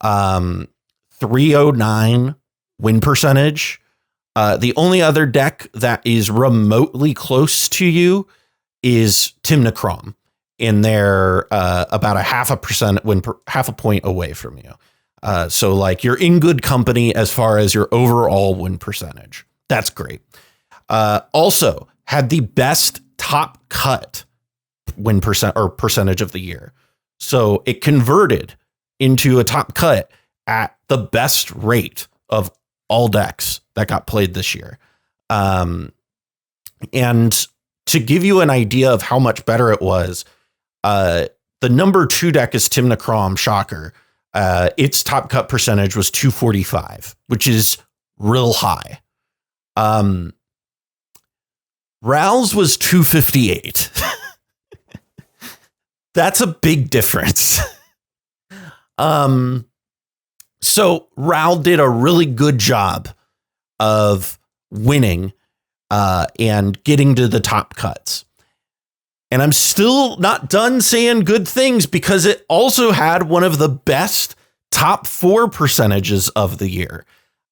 309 win percentage. The only other deck that is remotely close to you is Tymna Kraum, and they're about a half a point away from you. So like you're in good company as far as your overall win percentage. That's great. Also had the best top cut win percentage of the year. So it converted into a top cut at the best rate of all decks that got played this year. And to give you an idea of how much better it was, the number 2 deck is Tymna Kraum, shocker. Its top cut percentage was 245, which is real high. Ral's was 258. That's a big difference. So Ral did a really good job of winning and getting to the top cuts. And I'm still not done saying good things because it also had one of the best top 4 percentages of the year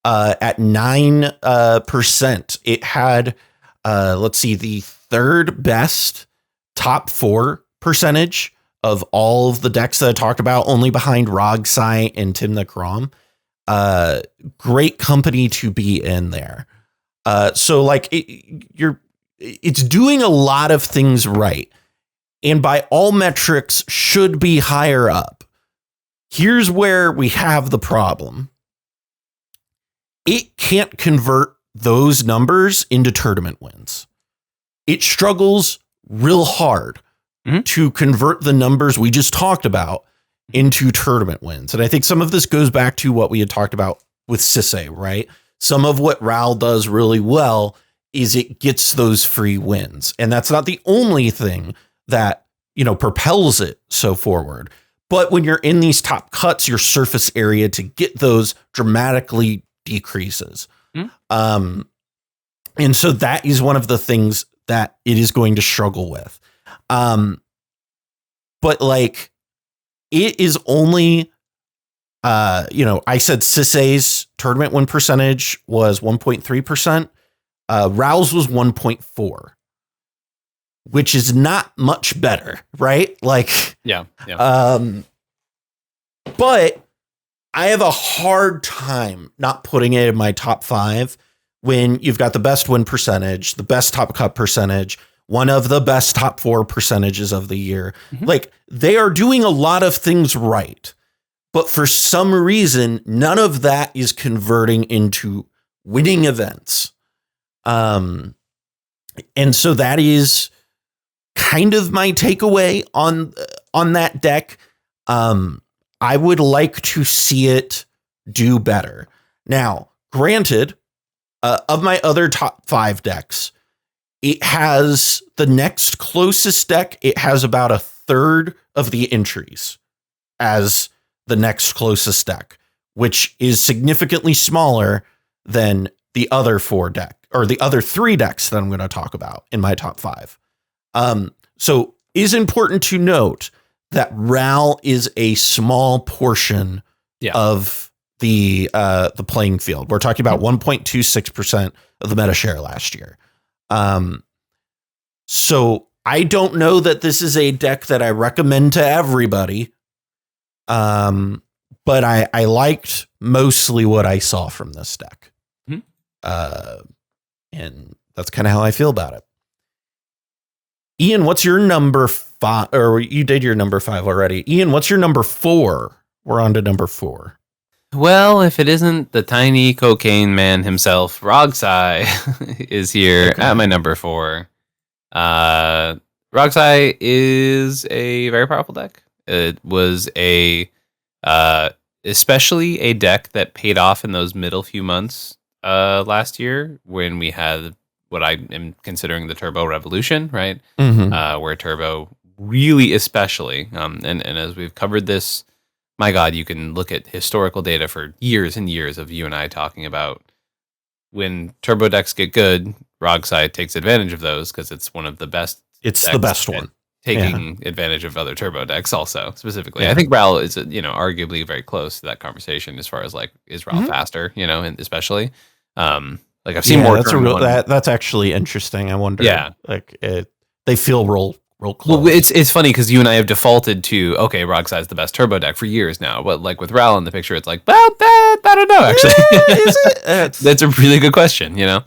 at 9%. It had, the third best top 4 percentage of all of the decks that I talked about, only behind Rogsai and Tymna Kraum. Great company to be in there. So like it's doing a lot of things right, and by all metrics should be higher up. Here's where we have the problem. It can't convert those numbers into tournament wins. It struggles real hard to convert the numbers we just talked about into tournament wins. And I think some of this goes back to what we had talked about with Sisse, right? Some of what Ral does really well is it gets those free wins. And that's not the only thing that, propels it so forward. But when you're in these top cuts, your surface area to get those dramatically decreases. And so that is one of the things that it is going to struggle with. But like it is only, I said Sisse's tournament win percentage was 1.3%. Ral's was 1.4, which is not much better, right? Like, yeah. But I have a hard time not putting it in my top 5 when you've got the best win percentage, the best top cut percentage, one of the best top 4 percentages of the year. Like they are doing a lot of things right, but for some reason, none of that is converting into winning events. And so that is kind of my takeaway on that deck. I would like to see it do better. Now, granted, of my other top 5 decks, it has the next closest deck. It has about a third of the entries as the next closest deck, which is significantly smaller than the other 4 deck or the other 3 decks that I'm going to talk about in my top 5. So it is important to note that Ral is a small portion of the playing field. We're talking about 1.26% of the meta share last year. So I don't know that this is a deck that I recommend to everybody. But I liked mostly what I saw from this deck. And that's kind of how I feel about it. Ian, what's your number 5? Or you did your number 5 already. Ian, what's your number 4? We're on to number 4. Well, if it isn't the tiny cocaine man himself, Rogsai is here at my number 4. Rogsai is a very powerful deck. It was especially a deck that paid off in those middle few months last year when we had what I am considering the Turbo Revolution, right? Where Turbo really especially, and as we've covered this, my God, you can look at historical data for years and years of you and I talking about when Turbo decks get good, Rogsai takes advantage of those because it's one of the best. It's the best one. Taking advantage of other Turbo decks also, specifically. I think Ral is, arguably very close to that conversation as far as like, is Ral faster, and especially. Like I've seen more. That's actually interesting. I wonder. Yeah. Like they feel real close. Well, it's funny because you and I have defaulted to Rogsai is the best Turbo deck for years now, but like with Ral in the picture, it's like, well, I don't know actually. Is it? That's a really good question. Yeah.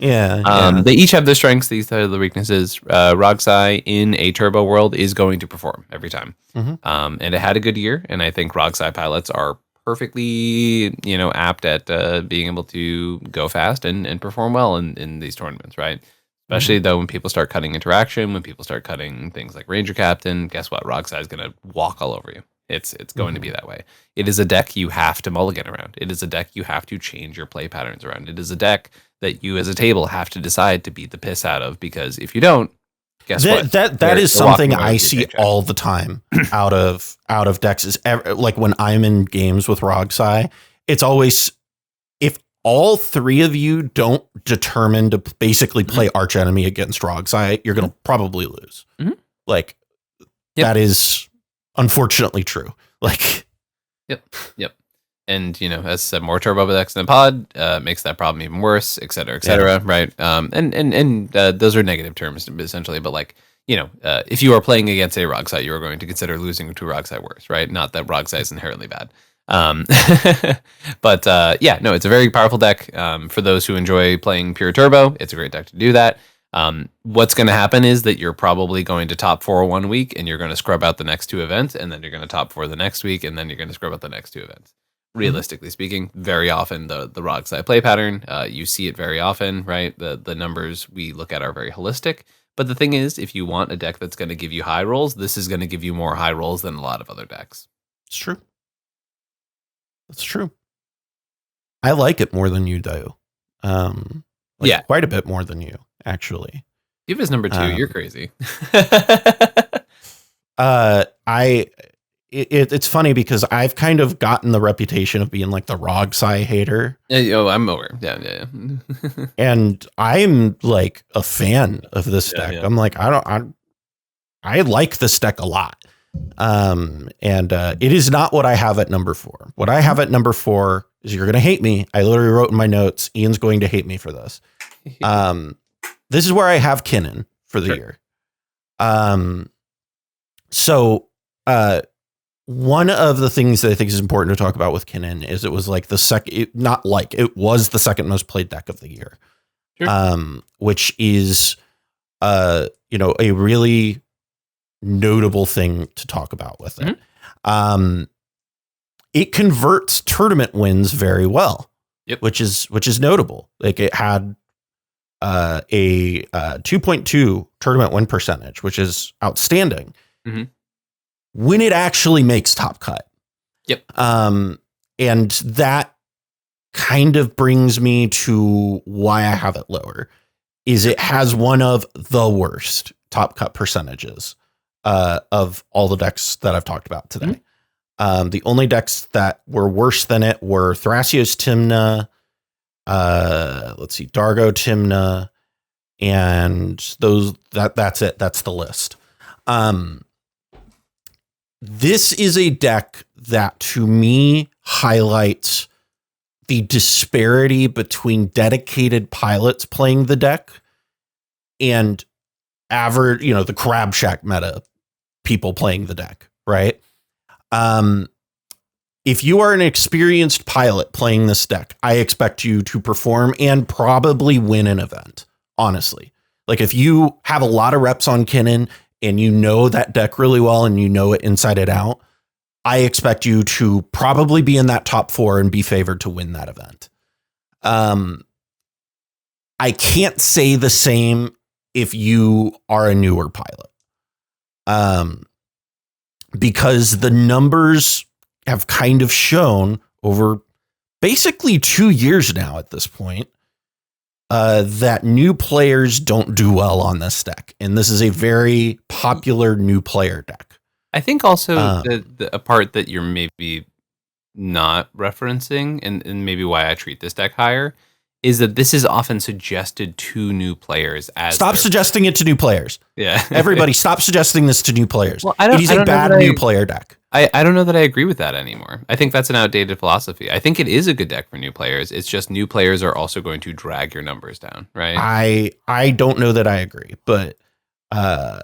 They each have their strengths. These are the weaknesses. Rogsai in a Turbo world is going to perform every time. And it had a good year, and I think Rogsai pilots are perfectly, apt at being able to go fast and perform well in these tournaments, right? Especially though when people start cutting interaction, when people start cutting things like Ranger Captain, guess what? Rogsai is going to walk all over you. It's going to be that way. It is a deck you have to mulligan around. It is a deck you have to change your play patterns around. It is a deck that you as a table have to decide to beat the piss out of, because if you don't, guess what? That is something I see all the time out of decks. Is like when I'm in games with Rogsai, it's always, if all 3 of you don't determine to basically play arch enemy against Rogsai, you're going to probably lose. Like that is unfortunately true. Like, Yep. And, as I said, more Turbo decks in the pod makes that problem even worse, et cetera, right? And those are negative terms, essentially. But, like, if you are playing against a Rogsai, you are going to consider losing to Rogsai worse, right? Not that Rogsai is inherently bad. But, it's a very powerful deck. For those who enjoy playing pure Turbo, it's a great deck to do that. What's going to happen is that you're probably going to top 4 1 week, and you're going to scrub out the next 2 events, and then you're going to top 4 the next week, and then you're going to scrub out the next 2 events. Realistically speaking, very often the Rogsai play pattern, you see it very often, right? The numbers we look at are very holistic. But the thing is, if you want a deck that's going to give you high rolls, this is going to give you more high rolls than a lot of other decks. It's true. That's true. I like it more than you do. Quite a bit more than you, actually. Give us number 2. You're crazy. It's funny because I've kind of gotten the reputation of being like the Rogsai hater. I'm aware. Yeah. And I'm like a fan of this deck. I'm like, I like this deck a lot. And it is not what I have at number 4. What I have at number 4 is, you're going to hate me. I literally wrote in my notes, Ian's going to hate me for this. This is where I have Kinnan for the year. One of the things that I think is important to talk about with Kinnan is it was like it was the second most played deck of the year. Which is, a really notable thing to talk about with it. It converts tournament wins very well, which is notable. Like it had a 2.2 tournament win percentage, which is outstanding. When it actually makes top cut. And that kind of brings me to why I have it lower, is it has one of the worst top cut percentages of all the decks that I've talked about today. The only decks that were worse than it were Thrasios Tymna, Dargo Tymna, and that's it. That's the list. This is a deck that to me highlights the disparity between dedicated pilots playing the deck and average, the Crab Shack meta people playing the deck, right? If you are an experienced pilot playing this deck, I expect you to perform and probably win an event, honestly. Like if you have a lot of reps on Kinnan and you know that deck really well and you know it inside and out, I expect you to probably be in that top 4 and be favored to win that event. I can't say the same if you are a newer pilot. Because the numbers have kind of shown over basically 2 years now at this point, that new players don't do well on this deck. And this is a very popular new player deck. I think also a part that you're maybe not referencing, and maybe why I treat this deck higher, is that this is often suggested to new players as stop suggesting it to new players. Yeah. Everybody stop suggesting this to new players. Well, it is a bad new player deck. I don't know that I agree with that anymore. I think that's an outdated philosophy. I think it is a good deck for new players. It's just new players are also going to drag your numbers down, right? I don't know that I agree, but I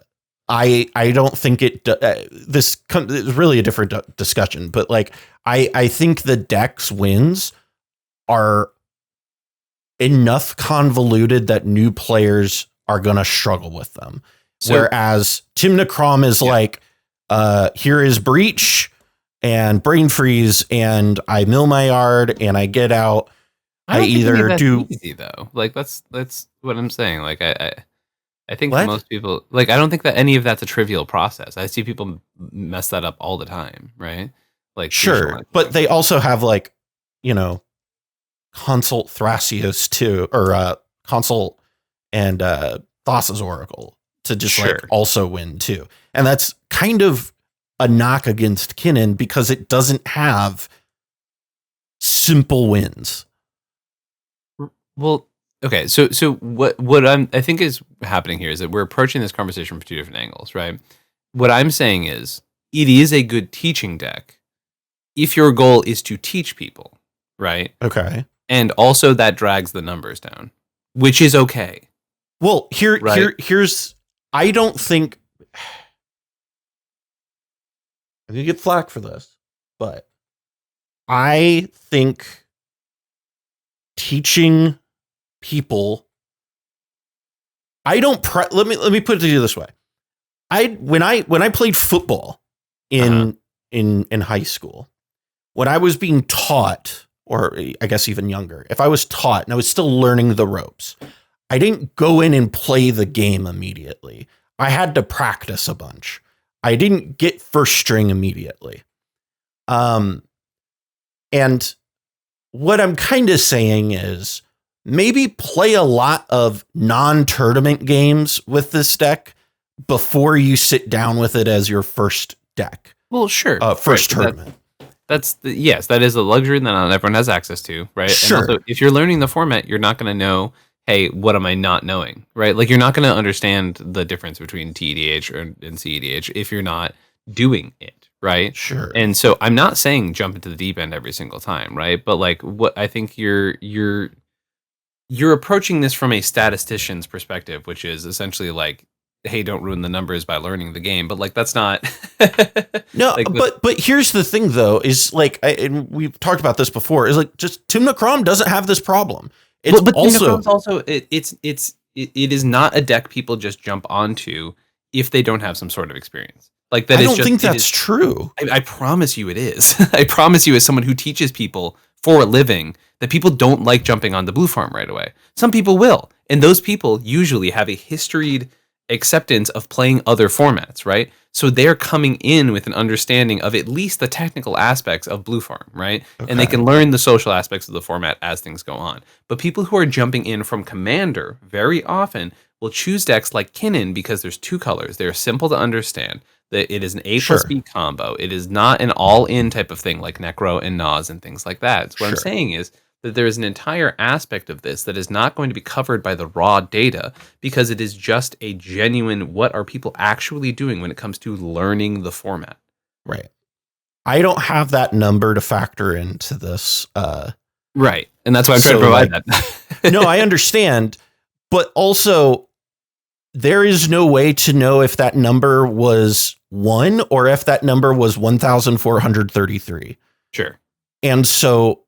don't think it. This is really a different discussion, but like I think the deck's wins are enough convoluted that new players are going to struggle with them. Whereas Tim Necrom is like, here is Breach and Brain Freeze, and I mill my yard and I get out. I either do easy though. Like that's what I'm saying. Like I think for most people, like I don't think that any of that's a trivial process. I see people mess that up all the time, right? Like sure, but they also have like, Consult Thrasios too, or Consult and Thassa's Oracle to just like also win too. And that's kind of a knock against Kinnan because it doesn't have simple wins. Well, okay, so what I think is happening here is that we're approaching this conversation from two different angles, right? What I'm saying is it is a good teaching deck if your goal is to teach people, right? Okay. And also that drags the numbers down, which is okay. Well, here's I don't think I'm gonna get flack for this, but I think teaching people, I don't let me put it to you this way. When I played football in high school, when I was being taught, or I guess even younger, if I was taught and I was still learning the ropes, I didn't go in and play the game immediately. I had to practice a bunch. I didn't get first string immediately. And what I'm kind of saying is maybe play a lot of non-tournament games with this deck before you sit down with it as your first deck. Well, sure. First tournament. Yes, that is a luxury that not everyone has access to, right? Sure. And also, if you're learning the format, you're not going to know, hey, what am I not knowing, right? Like, you're not going to understand the difference between TEDH and cEDH if you're not doing it, right? Sure. And so I'm not saying jump into the deep end every single time, right? But like, what I think you're approaching this from a statistician's perspective, which is essentially like, hey, don't ruin the numbers by learning the game. But like, that's not. No, like, but here's the thing though, is like, and we've talked about this before, is like just Tim Necrom doesn't have this problem. It's but also it is not a deck people just jump onto if they don't have some sort of experience. Like that I don't think that's true. I promise you it is. I promise you, as someone who teaches people for a living, that people don't like jumping on the blue farm right away. Some people will, and those people usually have a historied acceptance of playing other formats, right? So they're coming in with an understanding of at least the technical aspects of Blue Farm, right? Okay. And they can learn the social aspects of the format as things go on. But people who are jumping in from Commander very often will choose decks like Kinnan because there's two colors. They're simple to understand. That it is an A plus B combo. It is not an all-in type of thing like Necro and Nas and things like that. So what I'm saying is that there is an entire aspect of this that is not going to be covered by the raw data because it is just a genuine, what are people actually doing when it comes to learning the format? Right. I don't have that number to factor into this Right. And that's why I'm trying to provide that. No, I understand. But also, there is no way to know if that number was 1 or if that number was 1,433. Sure. And so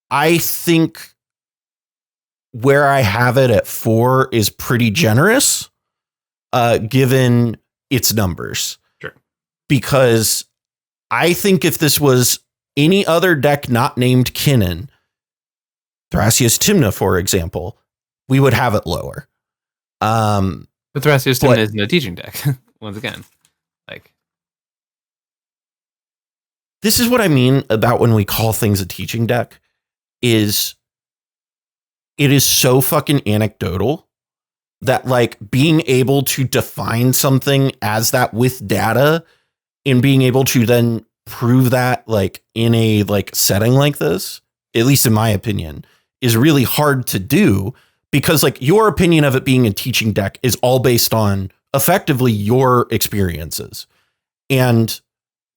I think where I have it at 4 is pretty generous, given its numbers. Sure. Because I think if this was any other deck not named Kinnan, Thrasios Tymna, for example, we would have it lower. But Thrasios Tymna isn't a teaching deck. Once again, like, this is what I mean about when we call things a teaching deck, is it is so fucking anecdotal that, like, being able to define something as that with data and being able to then prove that, like, in a, like, setting like this, at least in my opinion, is really hard to do, because, like, your opinion of it being a teaching deck is all based on effectively your experiences. And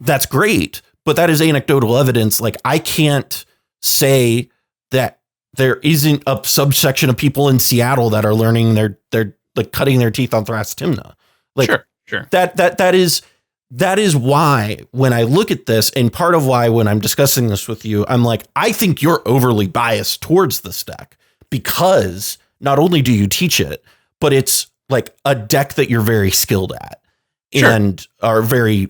that's great, but that is anecdotal evidence. Like, I can't say that there isn't a subsection of people in Seattle that are learning they're like cutting their teeth on Thras Tymna. Like, sure. That is why when I look at this, and part of why when I'm discussing this with you, I'm like, I think you're overly biased towards this deck, because not only do you teach it, but it's like a deck that you're very skilled at and are very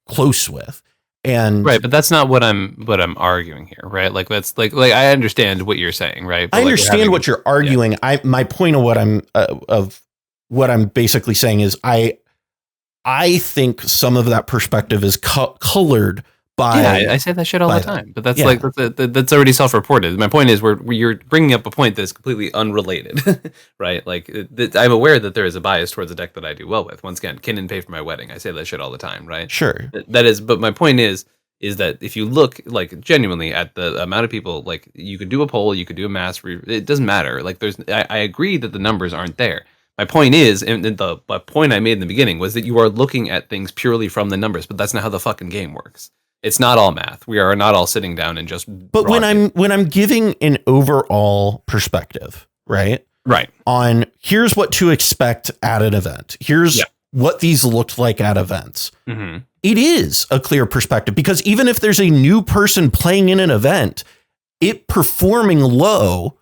close with. And right, but that's not what I'm arguing here, right? Like, that's like I understand what you're saying, right? But I understand what you're arguing. Yeah. My point of what I'm basically saying is I think some of that perspective is colored by. Yeah, I say that shit all the time, but that's that's already self-reported. My point is, you're bringing up a point that's completely unrelated, right? Like, I'm aware that there is a bias towards a deck that I do well with. Once again, Kinnan paid for my wedding. I say that shit all the time, right? Sure. That is, but my point is that if you look, like, genuinely at the amount of people, like, you could do a poll, you could do a mass, it doesn't matter. Like, I agree that the numbers aren't there. My point is, and the point I made in the beginning was that you are looking at things purely from the numbers, but that's not how the fucking game works. It's not all math. We are not all sitting down and just. But when I'm giving an overall perspective, right, on here's what to expect at an event, here's what these looked like at events. Mm-hmm. It is a clear perspective, because even if there's a new person playing in an event, it performing low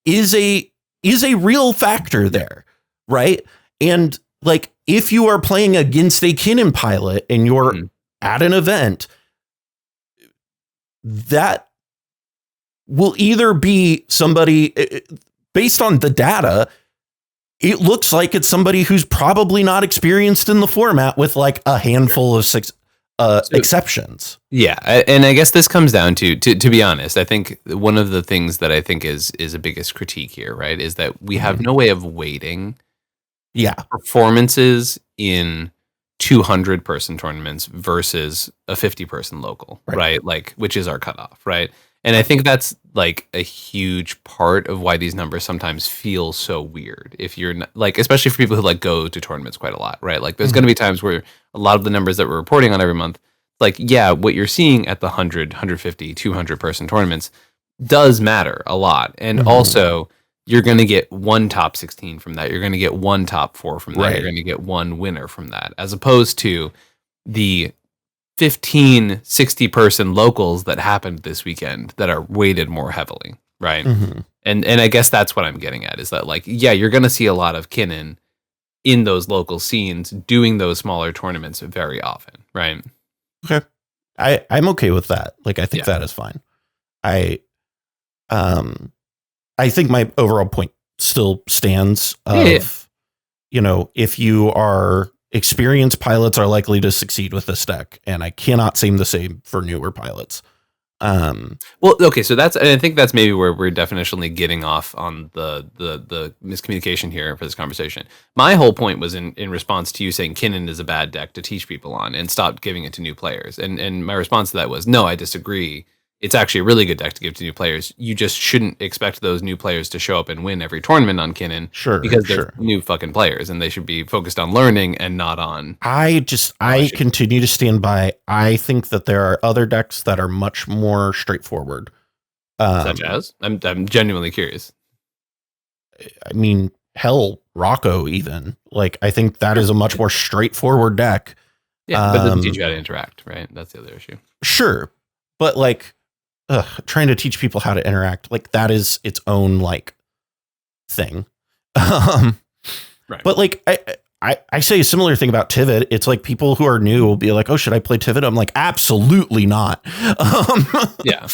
is a real factor there, right? And, like, if you are playing against a Kinnan pilot and you're at an event, that will either be somebody, based on the data, it looks like it's somebody who's probably not experienced in the format, with like a handful of exceptions. Yeah. And I guess this comes down to be honest, I think one of the things that I think is a biggest critique here, right, is that we have no way of weighting performances in 200 person tournaments versus a 50 person local, right? Like, which is our cutoff, right? And I think that's, like, a huge part of why these numbers sometimes feel so weird. If you're not, like, especially for people who, like, go to tournaments quite a lot, right? Like, there's going to be times where a lot of the numbers that we're reporting on every month, like, yeah, what you're seeing at the 100, 150, 200 person tournaments does matter a lot. And also, you're going to get one top 16 from that. You're going to get one top 4 from that. Right. You're going to get one winner from that, as opposed to the 15, 60 person locals that happened this weekend that are weighted more heavily. Right. Mm-hmm. And I guess that's what I'm getting at, is that, like, yeah, you're going to see a lot of Kinnan in those local scenes doing those smaller tournaments very often. Right. Okay. I'm okay with that. Like, I think that is fine. I think my overall point still stands of, you know, if you are experienced pilots are likely to succeed with this deck, and I cannot say the same for newer pilots. Well, okay, so and I think that's maybe where we're definitionally getting off on the miscommunication here for this conversation. My whole point was in response to you saying Kinnan is a bad deck to teach people on and stop giving it to new players. And my response to that was, no, I disagree. It's actually a really good deck to give to new players. You just shouldn't expect those new players to show up and win every tournament on Kinnan, because they're new fucking players, and they should be focused on learning and not on. I continue to stand by. I think that there are other decks that are much more straightforward Such as? I'm genuinely curious. I mean, hell, Rocco even. Like, I think that is a much more straightforward deck. Yeah, but it doesn't teach you how to interact, right? That's the other issue. Sure. But like trying to teach people how to interact, like that is its own like thing. Right. But like I say a similar thing about Tivit. It's like people who are new will be like, oh, should I play Tivit? I'm like, absolutely not. Yeah.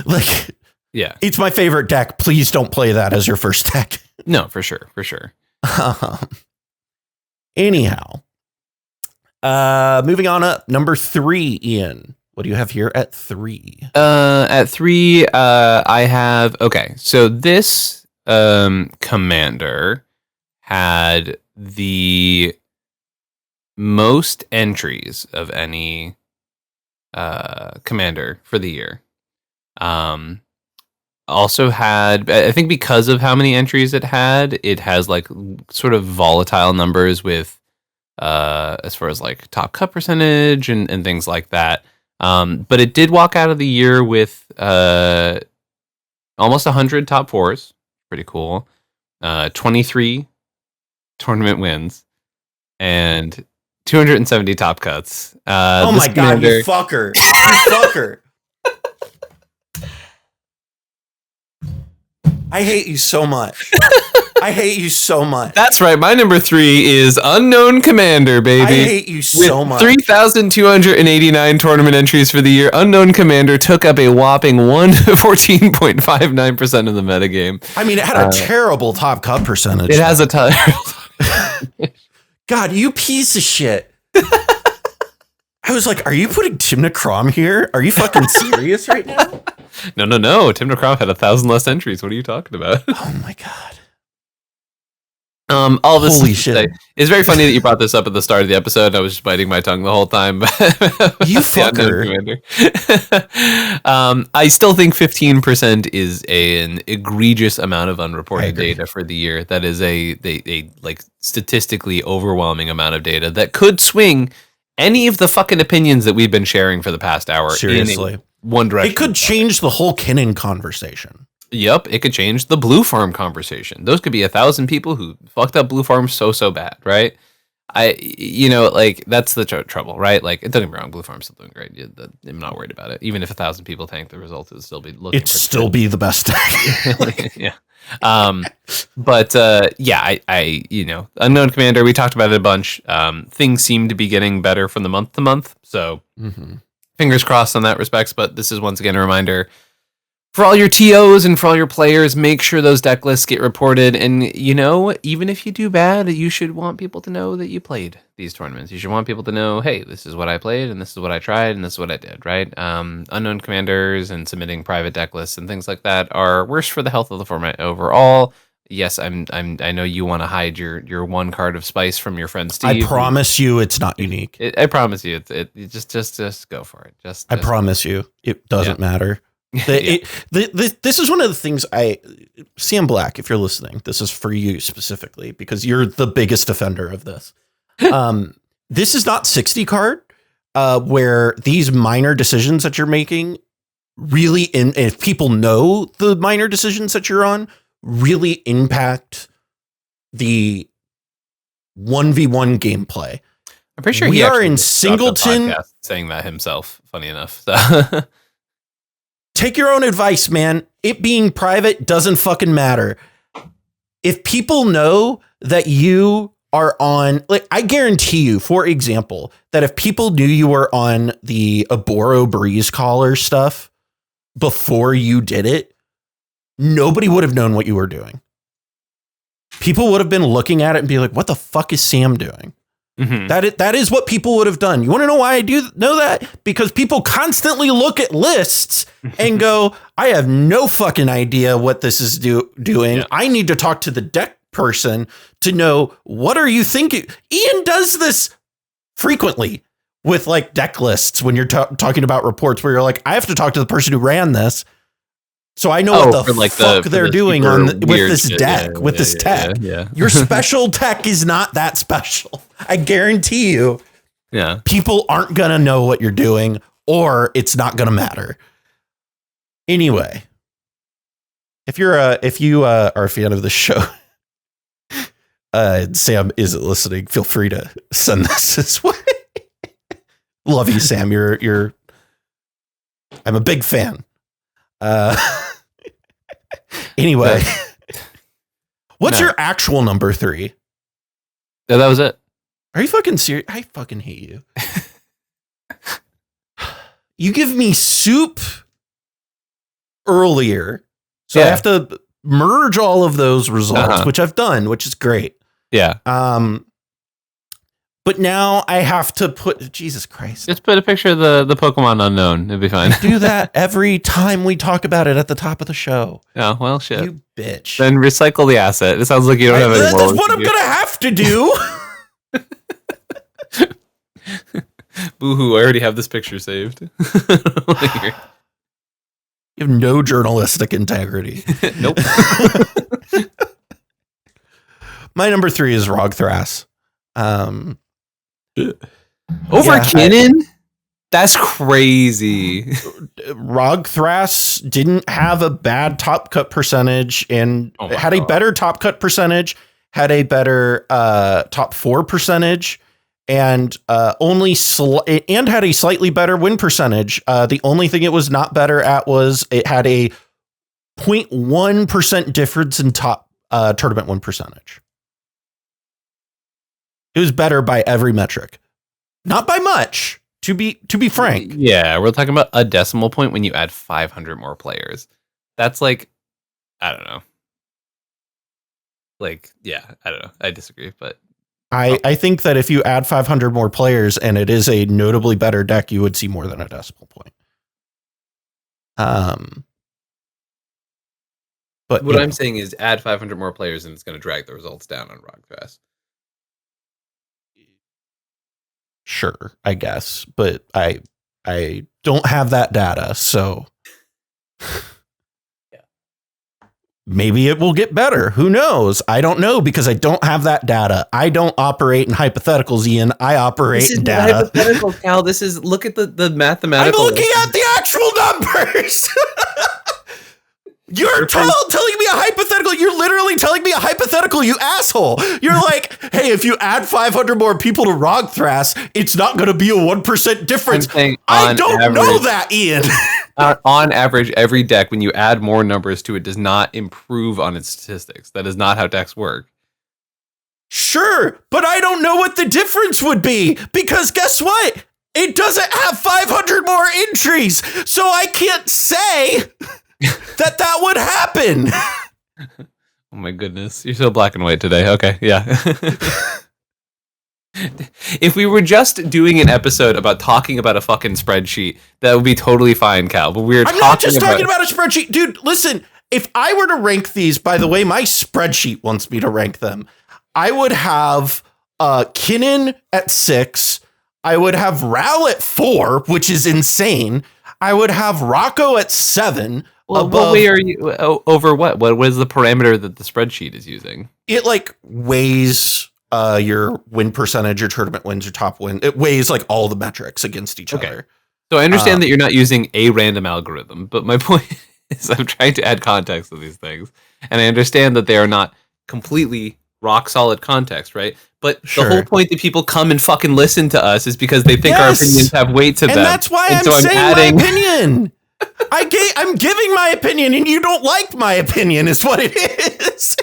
Like, yeah, it's my favorite deck. Please don't play that as your first deck. No, for sure. Anyhow, moving on up, number 3, Ian. What do you have here at 3? At 3, I have, okay, so this commander had the most entries of any commander for the year. Also had, I think because of how many entries it has like sort of volatile numbers with as far as like top cut percentage and things like that. But it did walk out of the year with almost 100 top 4s. Pretty cool. 23 tournament wins and 270 top cuts. Oh my God, you fucker. You fucker. I hate you so much. I hate you so much. That's right. My number 3 is Unknown Commander, baby. I hate you so much. 3,289 tournament entries for the year, Unknown Commander took up a whopping 14.59% of the metagame. I mean, it had a terrible top cut percentage. It has a terrible. God, you piece of shit. I was like, are you putting Tim Necrom here? Are you fucking serious right now? No. Tim Necrom had 1,000 less entries. What are you talking about? Oh my God. All this Holy shit. It's very funny that you brought this up at the start of the episode. I was just biting my tongue the whole time. You fucker. I still think 15% is an egregious amount of unreported data for the year. That is a like statistically overwhelming amount of data that could swing any of the fucking opinions that we've been sharing for the past hour. Seriously. In one direction. It could change the whole Kinnan conversation. Yep, it could change the Blue Farm conversation. Those could be 1,000 people who fucked up Blue Farm so bad, right? Like that's the trouble, right? Like, don't get me wrong, Blue Farm's still doing great. I'm not worried about it. Even if 1,000 people tank, the result would still be looking. It'd still be the best deck. Yeah. Unknown Commander. We talked about it a bunch. Things seem to be getting better from the month to month. So fingers crossed on that respects. But this is once again a reminder. For all your TOs and for all your players, make sure those deck lists get reported. And, even if you do bad, you should want people to know that you played these tournaments. You should want people to know, hey, this is what I played and this is what I tried and this is what I did, right? Unknown commanders and submitting private deck lists and things like that are worse for the health of the format overall. Yes, I know you want to hide your one card of spice from your friend Steve. I promise you it's not unique. I promise you, just go for it. I promise you it doesn't matter. This is one of the things Sam Black, if you're listening, this is for you specifically because you're the biggest offender of this. This is not 60 card where these minor decisions that you're making really, if people know the minor decisions that you're on, really impact the 1v1 gameplay. I'm pretty sure we are in Singleton saying that himself. Funny enough. So. Take your own advice, man. It being private doesn't fucking matter. If people know that you are on, like, I guarantee you, for example, that if people knew you were on the Aboro Breeze Caller stuff before you did it, nobody would have known what you were doing. People would have been looking at it and be like, what the fuck is Sam doing? Mm-hmm. That is what people would have done. You want to know why I do know that? Because people constantly look at lists and go, I have no fucking idea what this is doing. Yeah. I need to talk to the deck person to know, what are you thinking? Ian does this frequently with like deck lists when you're talking about reports where you're like, I have to talk to the person who ran this. So I know what the fuck they're doing with this deck, with this tech. Yeah. Your special tech is not that special. I guarantee you. Yeah. People aren't going to know what you're doing or it's not going to matter. Anyway, if you are a fan of the show, Sam isn't listening, feel free to send this his way. Love you, Sam. I'm a big fan. Anyway, what's your actual number 3? No, that was it. Are you fucking serious? I fucking hate you. You give me soup earlier, so I have to merge all of those results, which I've done, which is great. Yeah. But now I have to put, Jesus Christ. Just put a picture of the Pokemon unknown. It'd be fine. I do that every time we talk about it at the top of the show. Oh, well, shit. You bitch. Then recycle the asset. It sounds like you don't have any more. That's what I'm going to have to do. Boo-hoo, I already have this picture saved. You have no journalistic integrity. Nope. My number 3 is Rogthras. Over Kinnan? That's crazy. Rogthras didn't have a bad top cut percentage and had a better top cut percentage, had a better top 4 percentage, and had a slightly better win percentage. The only thing it was not better at was it had a 0.1% difference in top tournament win percentage. It was better by every metric, not by much. To be frank, yeah, we're talking about a decimal point when you add 500 more players. That's like, I don't know. Like, yeah, I don't know. I disagree, but I think that if you add 500 more players and it is a notably better deck, you would see more than a decimal point. But what I'm saying is add 500 more players and it's going to drag the results down on Rogthras. Sure, I guess, but I don't have that data, so yeah. Maybe it will get better. Who knows? I don't know because I don't have that data. I don't operate in hypotheticals, Ian. I operate in data. Hypothetical, Cal. This is look at the mathematical. I'm looking at the actual numbers. You're telling me a hypothetical. You're literally telling me a hypothetical, you asshole. You're like, hey, if you add 500 more people to Rogthras, it's not going to be a 1% difference. I don't know that, Ian. On average, every deck, when you add more numbers to it, does not improve on its statistics. That is not how decks work. Sure, but I don't know what the difference would be because guess what? It doesn't have 500 more entries, so I can't say that would happen. Oh my goodness. You're so black and white today. Okay, yeah. If we were just doing an episode about talking about a fucking spreadsheet, that would be totally fine, Cal. But I'm not just talking about a spreadsheet. Dude, listen, if I were to rank these, by the way, my spreadsheet wants me to rank them. I would have Kinnan at 6. I would have Ral at 4, which is insane. I would have Rocco at 7. Well, what way are you over what? What is the parameter that the spreadsheet is using? It like weighs your win percentage, your tournament wins, your top win. It weighs like all the metrics against each other. So I understand that you're not using a random algorithm, but my point is I'm trying to add context to these things. And I understand that they are not completely rock solid context, right? But the whole point that people come and fucking listen to us is because they think our opinions have weight to them. And that's why I'm saying my opinion. I'm giving my opinion, and you don't like my opinion, is what it is.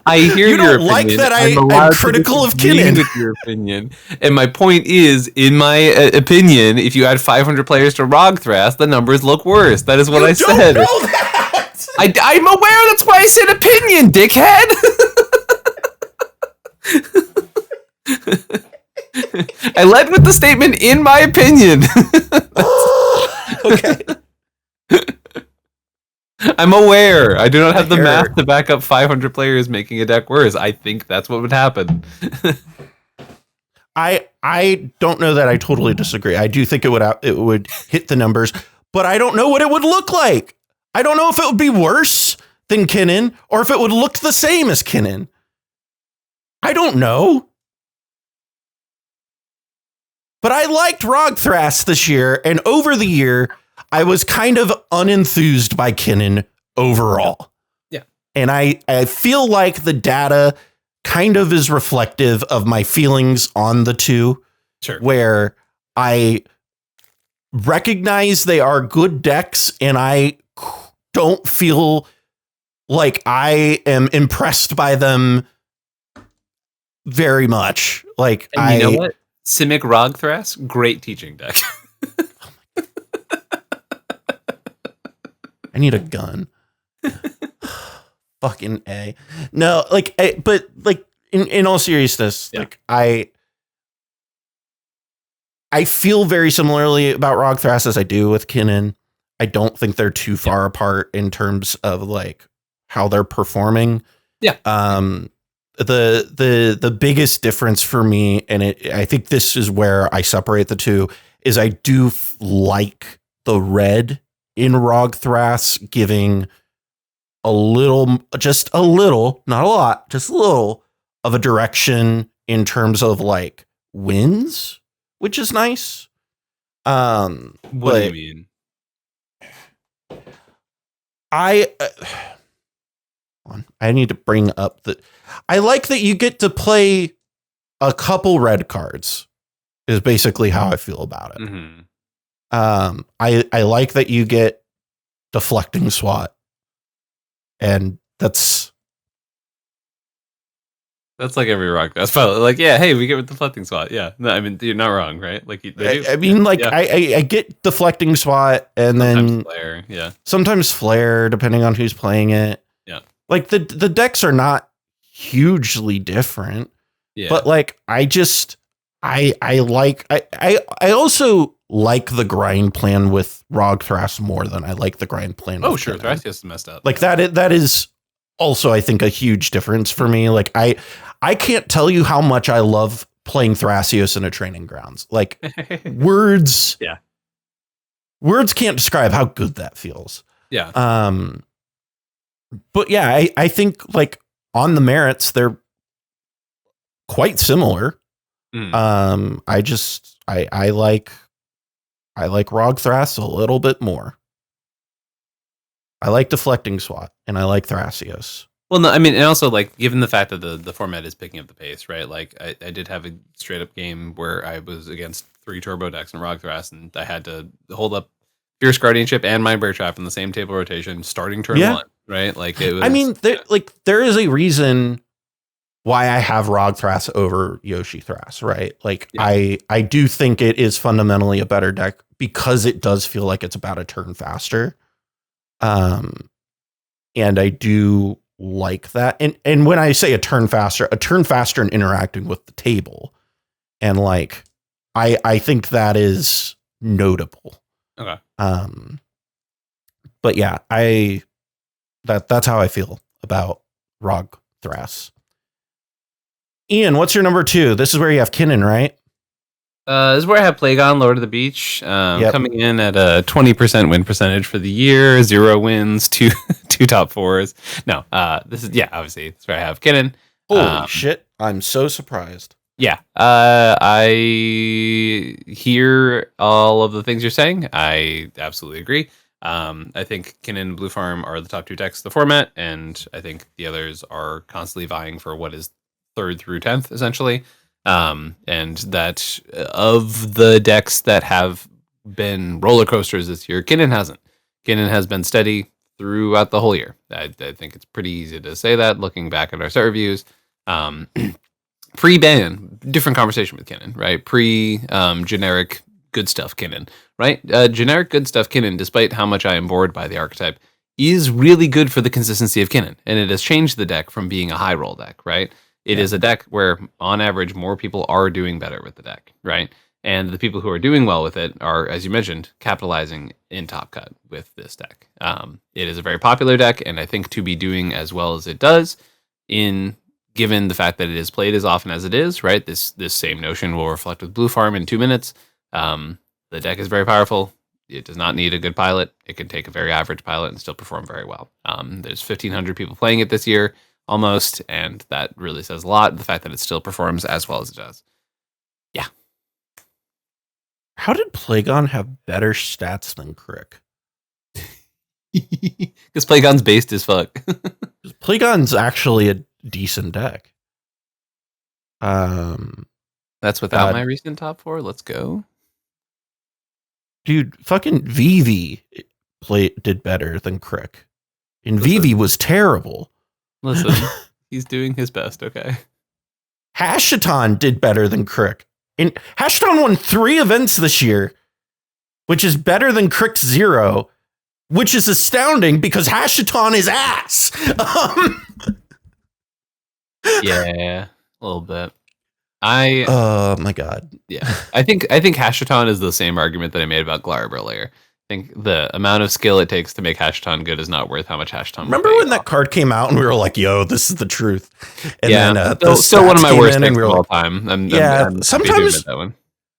I hear you don't like that I'm critical of Kinnan. With your opinion, and my point is, in my opinion, if you add 500 players to Rogthras, the numbers look worse. That is what I said. Don't know that. I'm aware. That's why I said opinion, dickhead. I led with the statement, in my opinion. Okay. I'm aware. I do not have the math to back up 500 players making a deck worse. I think that's what would happen. I don't know that I totally disagree. I do think it would hit the numbers, but I don't know what it would look like. I don't know if it would be worse than Kinnan or if it would look the same as Kinnan. I don't know. But I liked Rogthras this year, and over the year, I was kind of unenthused by Kinnan overall. Yeah. And I feel like the data kind of is reflective of my feelings on the two. Sure. Where I recognize they are good decks, and I don't feel like I am impressed by them very much. Like, and you know what? Simic Rogthras, great teaching deck. I need a gun. Fucking A. No, like, but like in all seriousness, like I feel very similarly about Rogthras as I do with Kinnan. I don't think they're too far apart in terms of like how they're performing. Yeah. The biggest difference for me, and I think this is where I separate the two, is I do like the red in Rogthras giving just a little, not a lot, just a little of a direction in terms of like wins, which is nice. What do you mean? I need to bring up I like that you get to play a couple red cards is basically how I feel about it. Mm-hmm. I like that you get deflecting SWAT, and that's like every Rogthras pilot. Like, yeah, hey, we get with deflecting SWAT. Yeah, no, I mean, you're not wrong, right? Like, they do. I mean, like, I get deflecting SWAT, and sometimes then flare, sometimes flare, depending on who's playing it. Yeah, like the decks are not hugely different. Yeah, but like, I also like the grind plan with Rogthras more than I like the grind plan. Oh, sure, Thrasios is messed up. Like that is also, I think, a huge difference for me. Like I can't tell you how much I love playing Thrasios in a training grounds. Like words can't describe how good that feels. Yeah. But yeah, I think like on the merits, they're quite similar. Mm. I like Rogthras a little bit more. I like deflecting SWAT, and I like Thrasios. Well, no, I mean, and also like given the fact that the format is picking up the pace, right? Like I did have a straight up game where I was against 3 turbo decks in Rogthras, and I had to hold up Fierce Guardianship and Mind Bear Trap in the same table rotation starting turn 1, right? Like it was. I mean, there is a reason why I have Rogthras over Yoshi Thras, right? Like I do think it is fundamentally a better deck because it does feel like it's about a turn faster. And I do like that. And when I say a turn faster and interacting with the table. And like I think that is notable. Okay. But yeah, that's how I feel about Rogthras. Ian, what's your number 2? This is where you have Kinnan, right? This is where I have Plagon, Lord of the Beach, coming in at a 20% win percentage for the year, 0 wins, two top 4s. No, this is obviously that's where I have Kinnan. Holy shit! I'm so surprised. Yeah, I hear all of the things you're saying. I absolutely agree. I think Kinnan and Blue Farm are the top 2 decks of the format, and I think the others are constantly vying for what is 3rd through 10th, essentially. And that of the decks that have been roller coasters this year, Kinnan hasn't. Kinnan has been steady throughout the whole year. I think it's pretty easy to say that looking back at our set reviews. Pre-ban, different conversation with Kinnan, right? Generic good stuff Kinnan, right? Generic good stuff Kinnan, despite how much I am bored by the archetype, is really good for the consistency of Kinnan. And it has changed the deck from being a high roll deck, right? It is a deck where, on average, more people are doing better with the deck, right? And the people who are doing well with it are, as you mentioned, capitalizing in Top Cut with this deck. It is a very popular deck, and I think to be doing as well as it does, given the fact that it is played as often as it is, right? This same notion will reflect with Blue Farm in 2 minutes. The deck is very powerful. It does not need a good pilot. It can take a very average pilot and still perform very well. There's 1,500 people playing it this year, almost, and that really says a lot. The fact that it still performs as well as it does. Yeah. How did Plagon have better stats than Crick? Because Playgon's based as fuck. Playgon's actually a decent deck. That's without my recent top 4. Let's go. Dude, fucking Vivi did better than Crick. And Vivi was terrible. Listen, he's doing his best, okay? Hashaton did better than Crick. And Hashaton won 3 events this year, which is better than Crick's 0, which is astounding because Hashaton is ass. Yeah, a little bit. Oh my god. Yeah, I think Hashaton is the same argument that I made about Glarb earlier. I think the amount of skill it takes to make Hashaton good is not worth how much Hashaton. Remember when that card came out and we were like, "Yo, this is the truth." And then still one of my worst picks of all time. I'm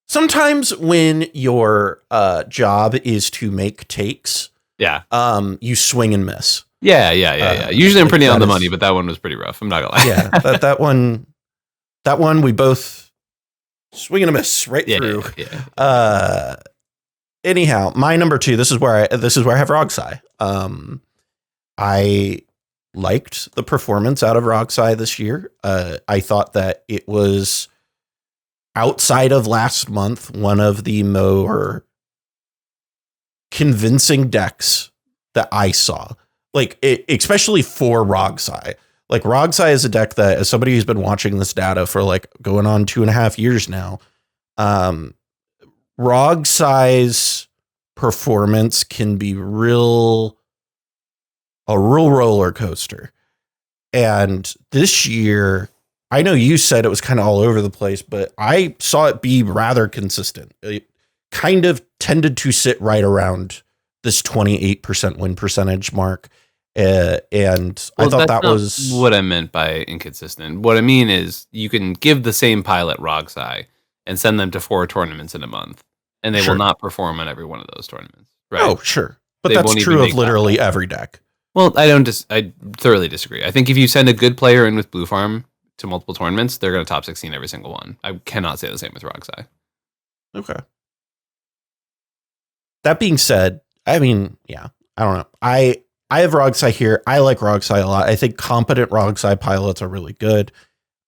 sometimes when your job is to make takes, you swing and miss. Yeah. Usually I'm pretty on the money, but that one was pretty rough. I'm not gonna lie. Yeah, that one we both swing and a miss right through. Yeah. Anyhow, my number 2. This is where I have Rogsai. I liked the performance out of Rogsai this year. I thought that it was, outside of last month, one of the more convincing decks that I saw. Like, especially for Rogsai. Like, Rogsai is a deck that, as somebody who's been watching this data for like going on 2.5 years now, Rogsai's performance can be a real roller coaster. And this year, I know you said it was kind of all over the place, but I saw it be rather consistent. It kind of tended to sit right around this 28% win percentage mark. And I thought that was what I meant by inconsistent. What I mean is you can give the same pilot Rogsai and send them to 4 tournaments in a month, and they will not perform on every one of those tournaments. Right? Oh, sure. But that's true of literally every deck. Well, I thoroughly disagree. I think if you send a good player in with Blue Farm to multiple tournaments, they're going to top 16 every single one. I cannot say the same with Rogsai. Okay. That being said, I mean, yeah, I don't know. I have Rogsai here. I like Rogsai a lot. I think competent Rogsai pilots are really good.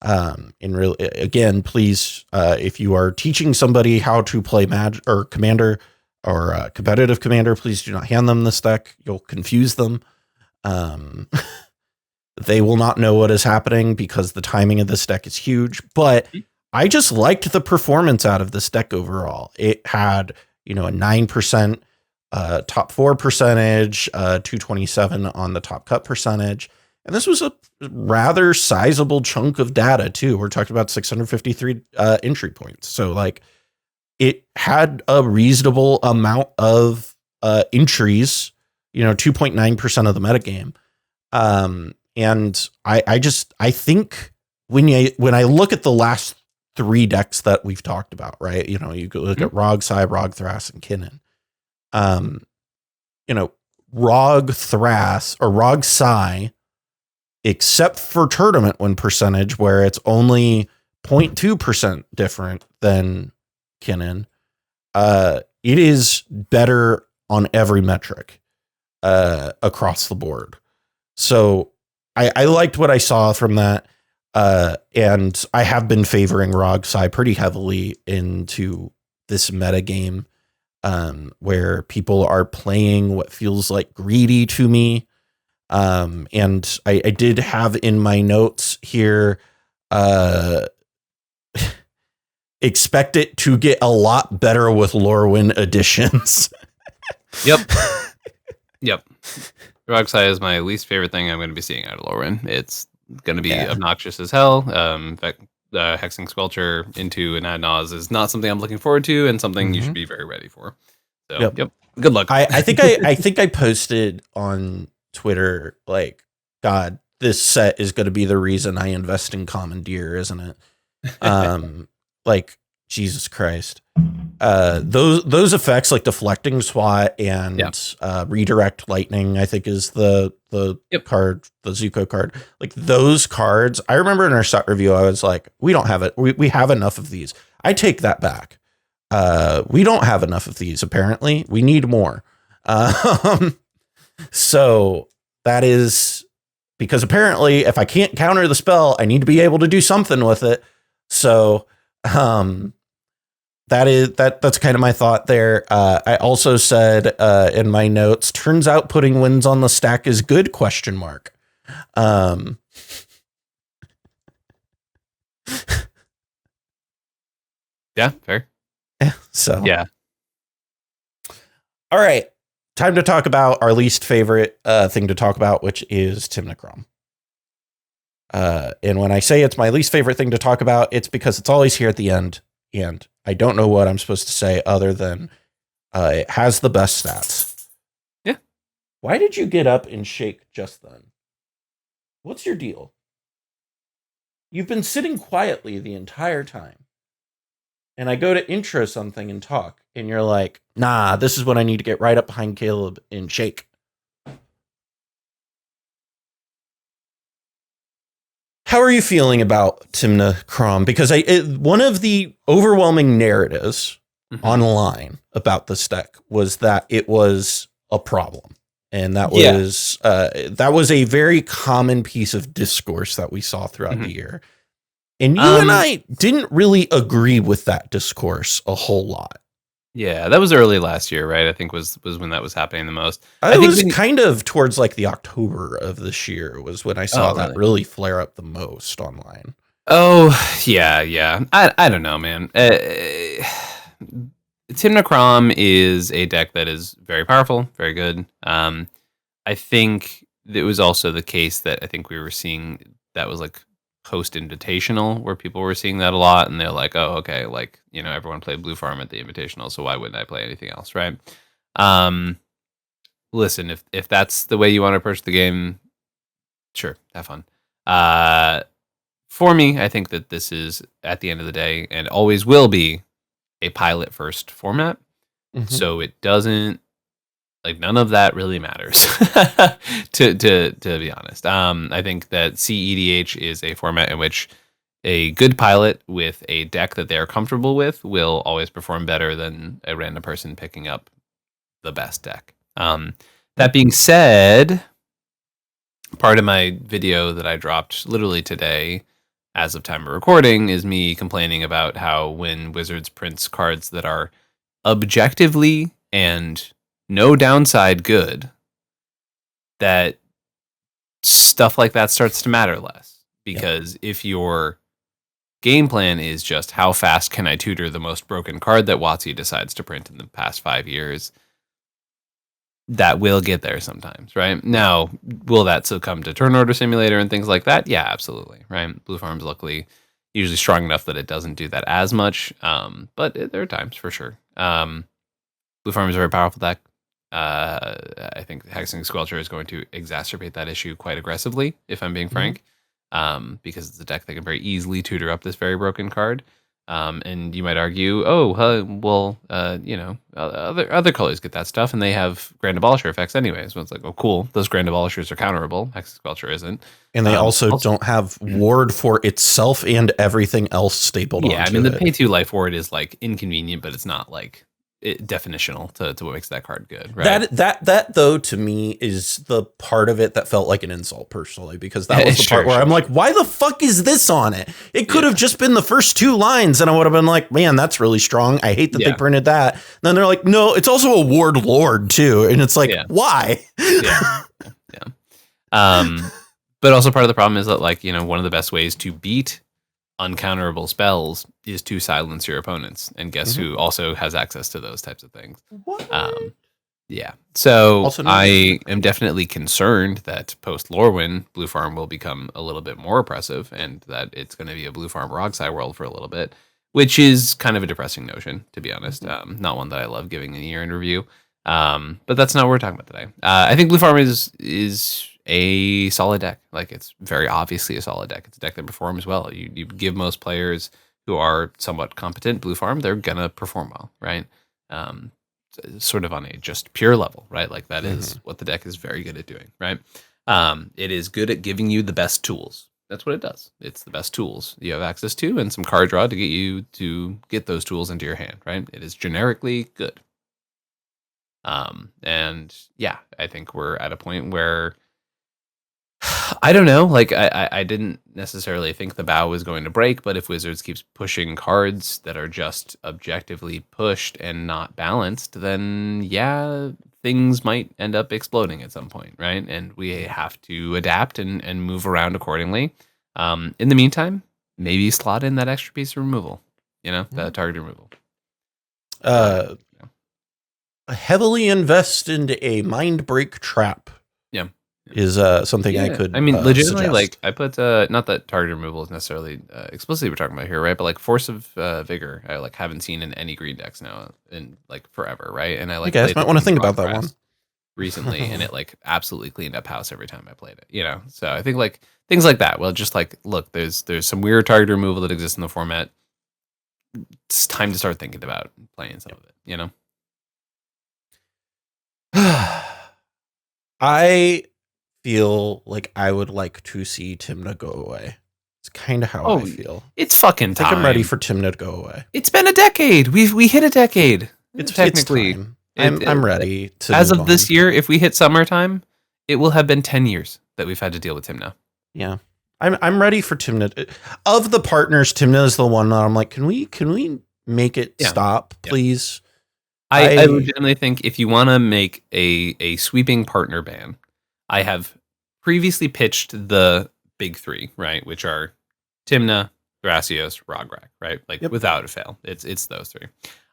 Again, please, if you are teaching somebody how to play Commander or competitive Commander, please do not hand them this deck. You'll confuse them. They will not know what is happening because the timing of this deck is huge. But I just liked the performance out of this deck overall. It had, a 9% top 4 percentage, 227 on the top cut percentage. And this was a rather sizable chunk of data too. We're talking about 653 entry points. So like it had a reasonable amount of entries, 2.9% of the metagame. And I think when I look at the last 3 decks that we've talked about, right? You look at Rogsai, Rogthras, and Kinnan. Rogthras or Rogsai, except for tournament win percentage, where it's only 0.2% different than Kinnan, it is better on every metric across the board. So I liked what I saw from that. And I have been favoring Rogsai pretty heavily into this meta game, where people are playing what feels like greedy to me. And I did have in my notes here, expect it to get a lot better with Lorwyn additions. Yep. Rogsai is my least favorite thing I'm going to be seeing out of Lorwyn. It's going to be obnoxious as hell. In fact, hexing Squelcher into an ad nause is not something I'm looking forward to, and something you should be very ready for. So, yep. Good luck. I think I posted on Twitter, like, God, this set is going to be the reason I invest in Commandeer, isn't it? Like, Jesus Christ. Those effects, like deflecting SWAT and redirect lightning, I think is the card, the Zuko card. Like those cards, I remember in our set review, I was like, we don't have it. We have enough of these. I take that back. We don't have enough of these. Apparently, we need more. So that is because apparently if I can't counter the spell, I need to be able to do something with it. So that's kind of my thought there. I also said in my notes, turns out putting wins on the stack is good, question mark. Yeah, fair. So yeah. All right. Time to talk about our least favorite thing to talk about, which is Timnacrom. And when I say it's my least favorite thing to talk about, it's because it's always here at the end. And I don't know what I'm supposed to say other than it has the best stats. Yeah. Why did you get up and shake just then? What's your deal? You've been sitting quietly the entire time. And I go to intro something and talk, and you're like, nah, this is when I need to get right up behind Caleb and shake. How are you feeling about Timnacrom? Because one of the overwhelming narratives online about this deck was that it was a problem. And that was a very common piece of discourse that we saw throughout the year. And you and I didn't really agree with that discourse a whole lot. Yeah, that was early last year, right? I think was when that was happening the most. I was kind of towards like the October of this year was when I saw that really flare up the most online. Oh, yeah. I don't know, man. Timnacrom is a deck that is very powerful, very good. I think it was also the case that I think we were seeing that was like post invitational where people were seeing that a lot, and they're like, oh, okay, like, you know, everyone played Blue Farm at the invitational, so why wouldn't I play anything else, right? Listen, if that's the way you want to approach the game, sure, have fun. For me, I think that this is, at the end of the day, and always will be, a pilot first format. So it doesn't, like, none of that really matters to be honest. I think that cEDH is a format in which a good pilot with a deck that they're comfortable with will always perform better than a random person picking up the best deck. That being said, part of my video that I dropped literally today, as of time of recording, is me complaining about how when Wizards prints cards that are objectively and no downside good, that stuff like that starts to matter less. Because if your game plan is just how fast can I tutor the most broken card that WotC decides to print in the past 5 years, that will get there sometimes, right? Now, will that succumb to turn order simulator and things like that? Yeah, absolutely, right? Blue Farm's luckily usually strong enough that it doesn't do that as much, but there are times for sure. Blue Farm is a very powerful deck. I think Hexing Sculpture is going to exacerbate that issue quite aggressively, if I'm being frank, because it's a deck that can very easily tutor up this very broken card. And you might argue, you know, other colors get that stuff, and they have Grand Abolisher effects anyways. So it's like, oh, cool, those Grand Abolishers are counterable. Hexing Sculpture isn't. And they also don't have ward for itself and everything else stapled onto it. Yeah, I mean, the pay 2 life ward is like inconvenient, but it's not like definitional to what makes that card good, right? That though, to me, is the part of it that felt like an insult personally, because that was the part where I'm like, why the fuck is this on it? It could have just been the first 2 lines, and I would have been like, man, that's really strong. I hate that they printed that. And then they're like, no, it's also a ward lord too, and it's like, why? But also part of the problem is that, like, you know, one of the best ways to beat uncounterable spells is to silence your opponents, and guess who also has access to those types of things. So I am definitely concerned that post Lorwyn, Blue Farm will become a little bit more oppressive, and that it's going to be a Blue Farm Rogsai world for a little bit, which is kind of a depressing notion, to be honest. Not one that I love giving in a year in review, but that's not what we're talking about today. I think Blue Farm is a solid deck. Like, it's very obviously a solid deck. It's a deck that performs well. You give most players who are somewhat competent Blue Farm, they're gonna perform well, right? Sort of on a just pure level, right? Like, that is what the deck is very good at doing, right? It is good at giving you the best tools. That's what it does. It's the best tools you have access to, and some card draw to get you to get those tools into your hand, right? It is generically good. And yeah, I think we're at a point where I don't know. Like I didn't necessarily think the bow was going to break, but if Wizards keeps pushing cards that are just objectively pushed and not balanced, then yeah, things might end up exploding at some point, right? And we have to adapt and move around accordingly. In the meantime, maybe slot in that extra piece of removal, the target removal. Heavily invest into a mind break trap. Yeah. Is something I could. I mean, legitimately, suggest. like I put not that target removal is necessarily explicitly we're talking about here, right? But like Force of Vigor, I like haven't seen in any green decks now in like forever, right? And I like you guys might want to think about that one recently, and it like absolutely cleaned up house every time I played it. So I think like things like that. Well, just like look, there's some weird target removal that exists in the format. It's time to start thinking about playing some of it. I feel like I would like to see Tymna go away. It's kind of how I feel. It's fucking time. I think I'm ready for Tymna to go away. It's been a decade. We hit a decade. It's technically. I'm ready to. As of this year, if we hit summertime, it will have been 10 years that we've had to deal with Tymna. Yeah, I'm ready for Tymna. Of the partners, Tymna is the one that I'm like, can we make it stop, please? I legitimately think if you want to make a sweeping partner ban, I have previously pitched the big three, right? Which are Tymna, Thrasios, Rograk, right? Like without a fail. It's those three.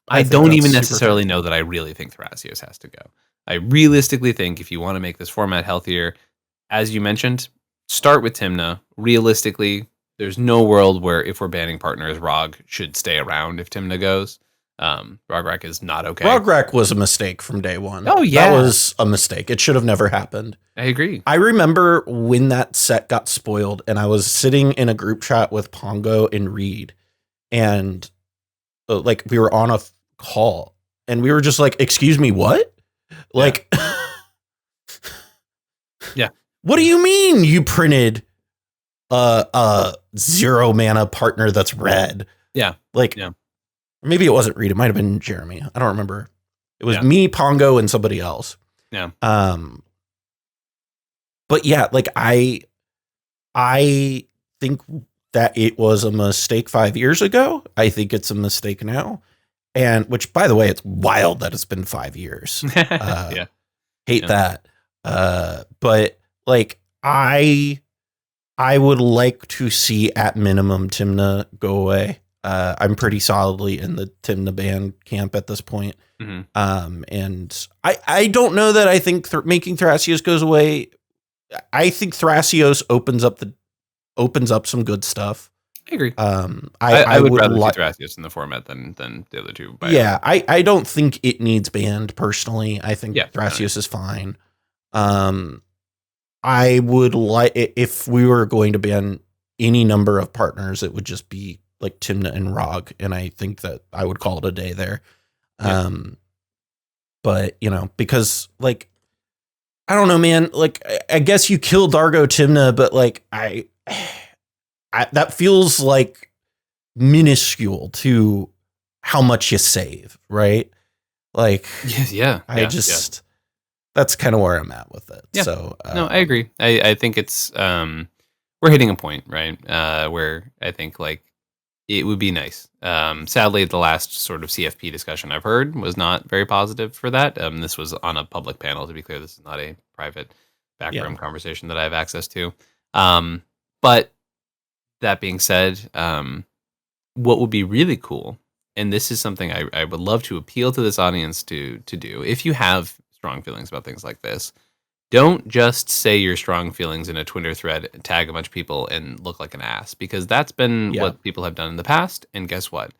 I don't even necessarily know that I really think Thrasios has to go. I realistically think if you want to make this format healthier, as you mentioned, start with Tymna. Realistically, there's no world where if we're banning partners, Rog should stay around if Tymna goes. Rograk is not okay. Rograk was a mistake from day one. Oh yeah, that was a mistake. It should have never happened. I agree. I remember when that set got spoiled, and I was sitting in a group chat with Pongo and Reed, and like we were on a call, and we were just like, "Excuse me, what?" Like, yeah. What do you mean you printed a 0 mana partner that's red? Yeah, like. Yeah. Maybe it wasn't Reed. It might have been Jeremy. I don't remember. It was me, Pongo, and somebody else. Yeah. But yeah, like I think that it was a mistake 5 years ago. I think it's a mistake now. And which, by the way, it's wild that it's been 5 years. Hate that. But like I would like to see at minimum Tymna go away. I'm pretty solidly in the Tymna ban camp at this point. Mm-hmm. And I don't know that I think making Thrasios goes away. I think Thrasios opens up some good stuff. I agree. I would rather see Thrasios in the format than the other two. I don't think it needs banned personally. I think Thrasios is fine. I would like, if we were going to ban any number of partners, it would just be like Tymna and Rog, and I think that I would call it a day there. But because like I don't know, man. Like I guess you kill Dargo Tymna, but like I that feels like minuscule to how much you save, right? Like that's kind of where I'm at with it. Yeah. So no, I agree. I think it's we're hitting a point, right? Where I think like it would be nice. Sadly, the last sort of CFP discussion I've heard was not very positive for that. This was on a public panel, to be clear. This is not a private backroom conversation that I have access to. But that being said, what would be really cool, and this is something I would love to appeal to this audience to do, if you have strong feelings about things like this, don't just say your strong feelings in a Twitter thread, tag a bunch of people, and look like an ass, because that's been what people have done in the past. And guess what?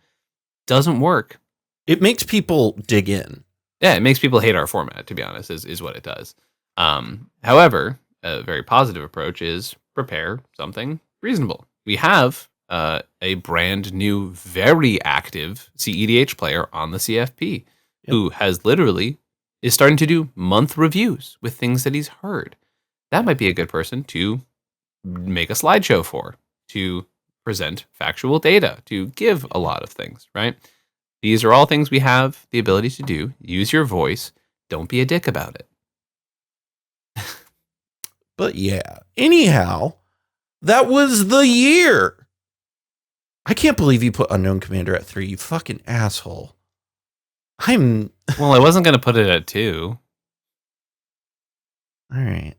Doesn't work. It makes people dig in. Yeah, it makes people hate our format, to be honest, is what it does. However, a very positive approach is prepare something reasonable. We have a brand new, very active cEDH player on the CFP who has literally is starting to do month reviews with things that he's heard. That might be a good person to make a slideshow for, to present factual data, to give a lot of things, right? These are all things we have the ability to do. Use your voice. don't be a dick about it. But yeah, anyhow, that was the year. I can't believe you put Unknown Commander at 3, you fucking asshole. Well, I wasn't going to put it at 2. All right.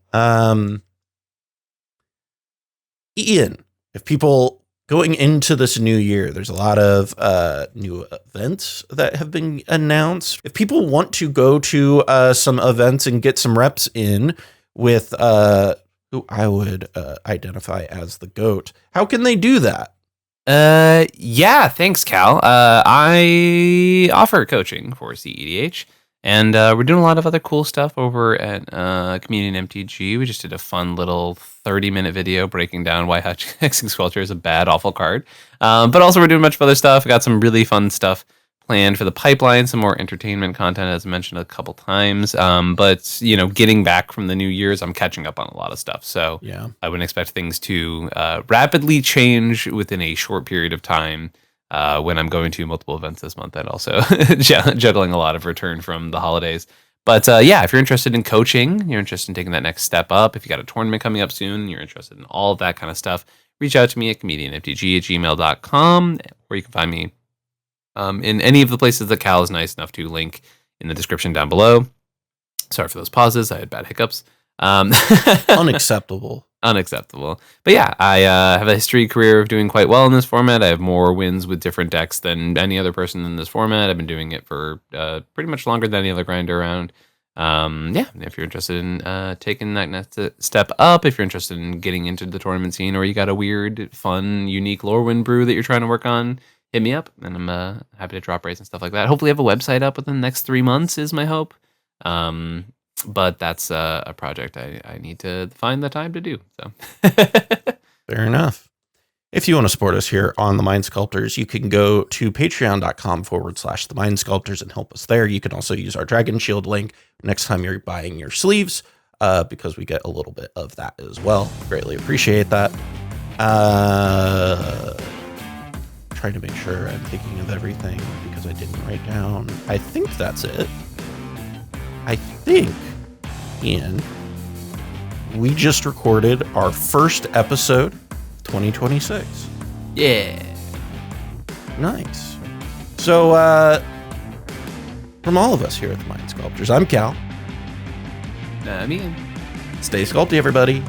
Ian, if people going into this new year, there's a lot of new events that have been announced. If people want to go to some events and get some reps in with who I would identify as the GOAT, how can they do that? Yeah, thanks, Cal. I offer coaching for CEDH, and we're doing a lot of other cool stuff over at ComedIan MTG. We just did a fun little 30-minute video breaking down why Hexing Sculpture is a bad, awful card. But also we're doing a bunch of other stuff. We got some really fun stuff planned for the pipeline, some more entertainment content, as mentioned a couple times. But, getting back from the New Year's, I'm catching up on a lot of stuff. So yeah, I wouldn't expect things to rapidly change within a short period of time when I'm going to multiple events this month and also juggling a lot of return from the holidays. But yeah, if you're interested in coaching, you're interested in taking that next step up, if you got a tournament coming up soon, you're interested in all of that kind of stuff, reach out to me at comedianmtg@gmail.com, or you can find me in any of the places that Cal is nice enough to link in the description down below. Sorry for those pauses. I had bad hiccups. Unacceptable. Unacceptable. But yeah, I have a history career of doing quite well in this format. I have more wins with different decks than any other person in this format. I've been doing it for pretty much longer than any other grinder around. Yeah, if you're interested in taking that next step up, if you're interested in getting into the tournament scene, or you got a weird, fun, unique Lorwyn brew that you're trying to work on, hit me up, and I'm happy to drop rates and stuff like that. Hopefully I have a website up within the next 3 months is my hope. But that's a project I need to find the time to do. So fair enough. If you want to support us here on the Mind Sculptors, you can go to patreon.com/the Mind Sculptors and help us there. You can also use our Dragon Shield link next time you're buying your sleeves, because we get a little bit of that as well. Greatly appreciate that. Trying to make sure I'm thinking of everything because I didn't write down. I think that's it. I think, Ian, we just recorded our first episode 2026. yeah. Nice. So, from all of us here at the Mind Sculptors, I'm Cal. I mean, Stay sculpty, everybody.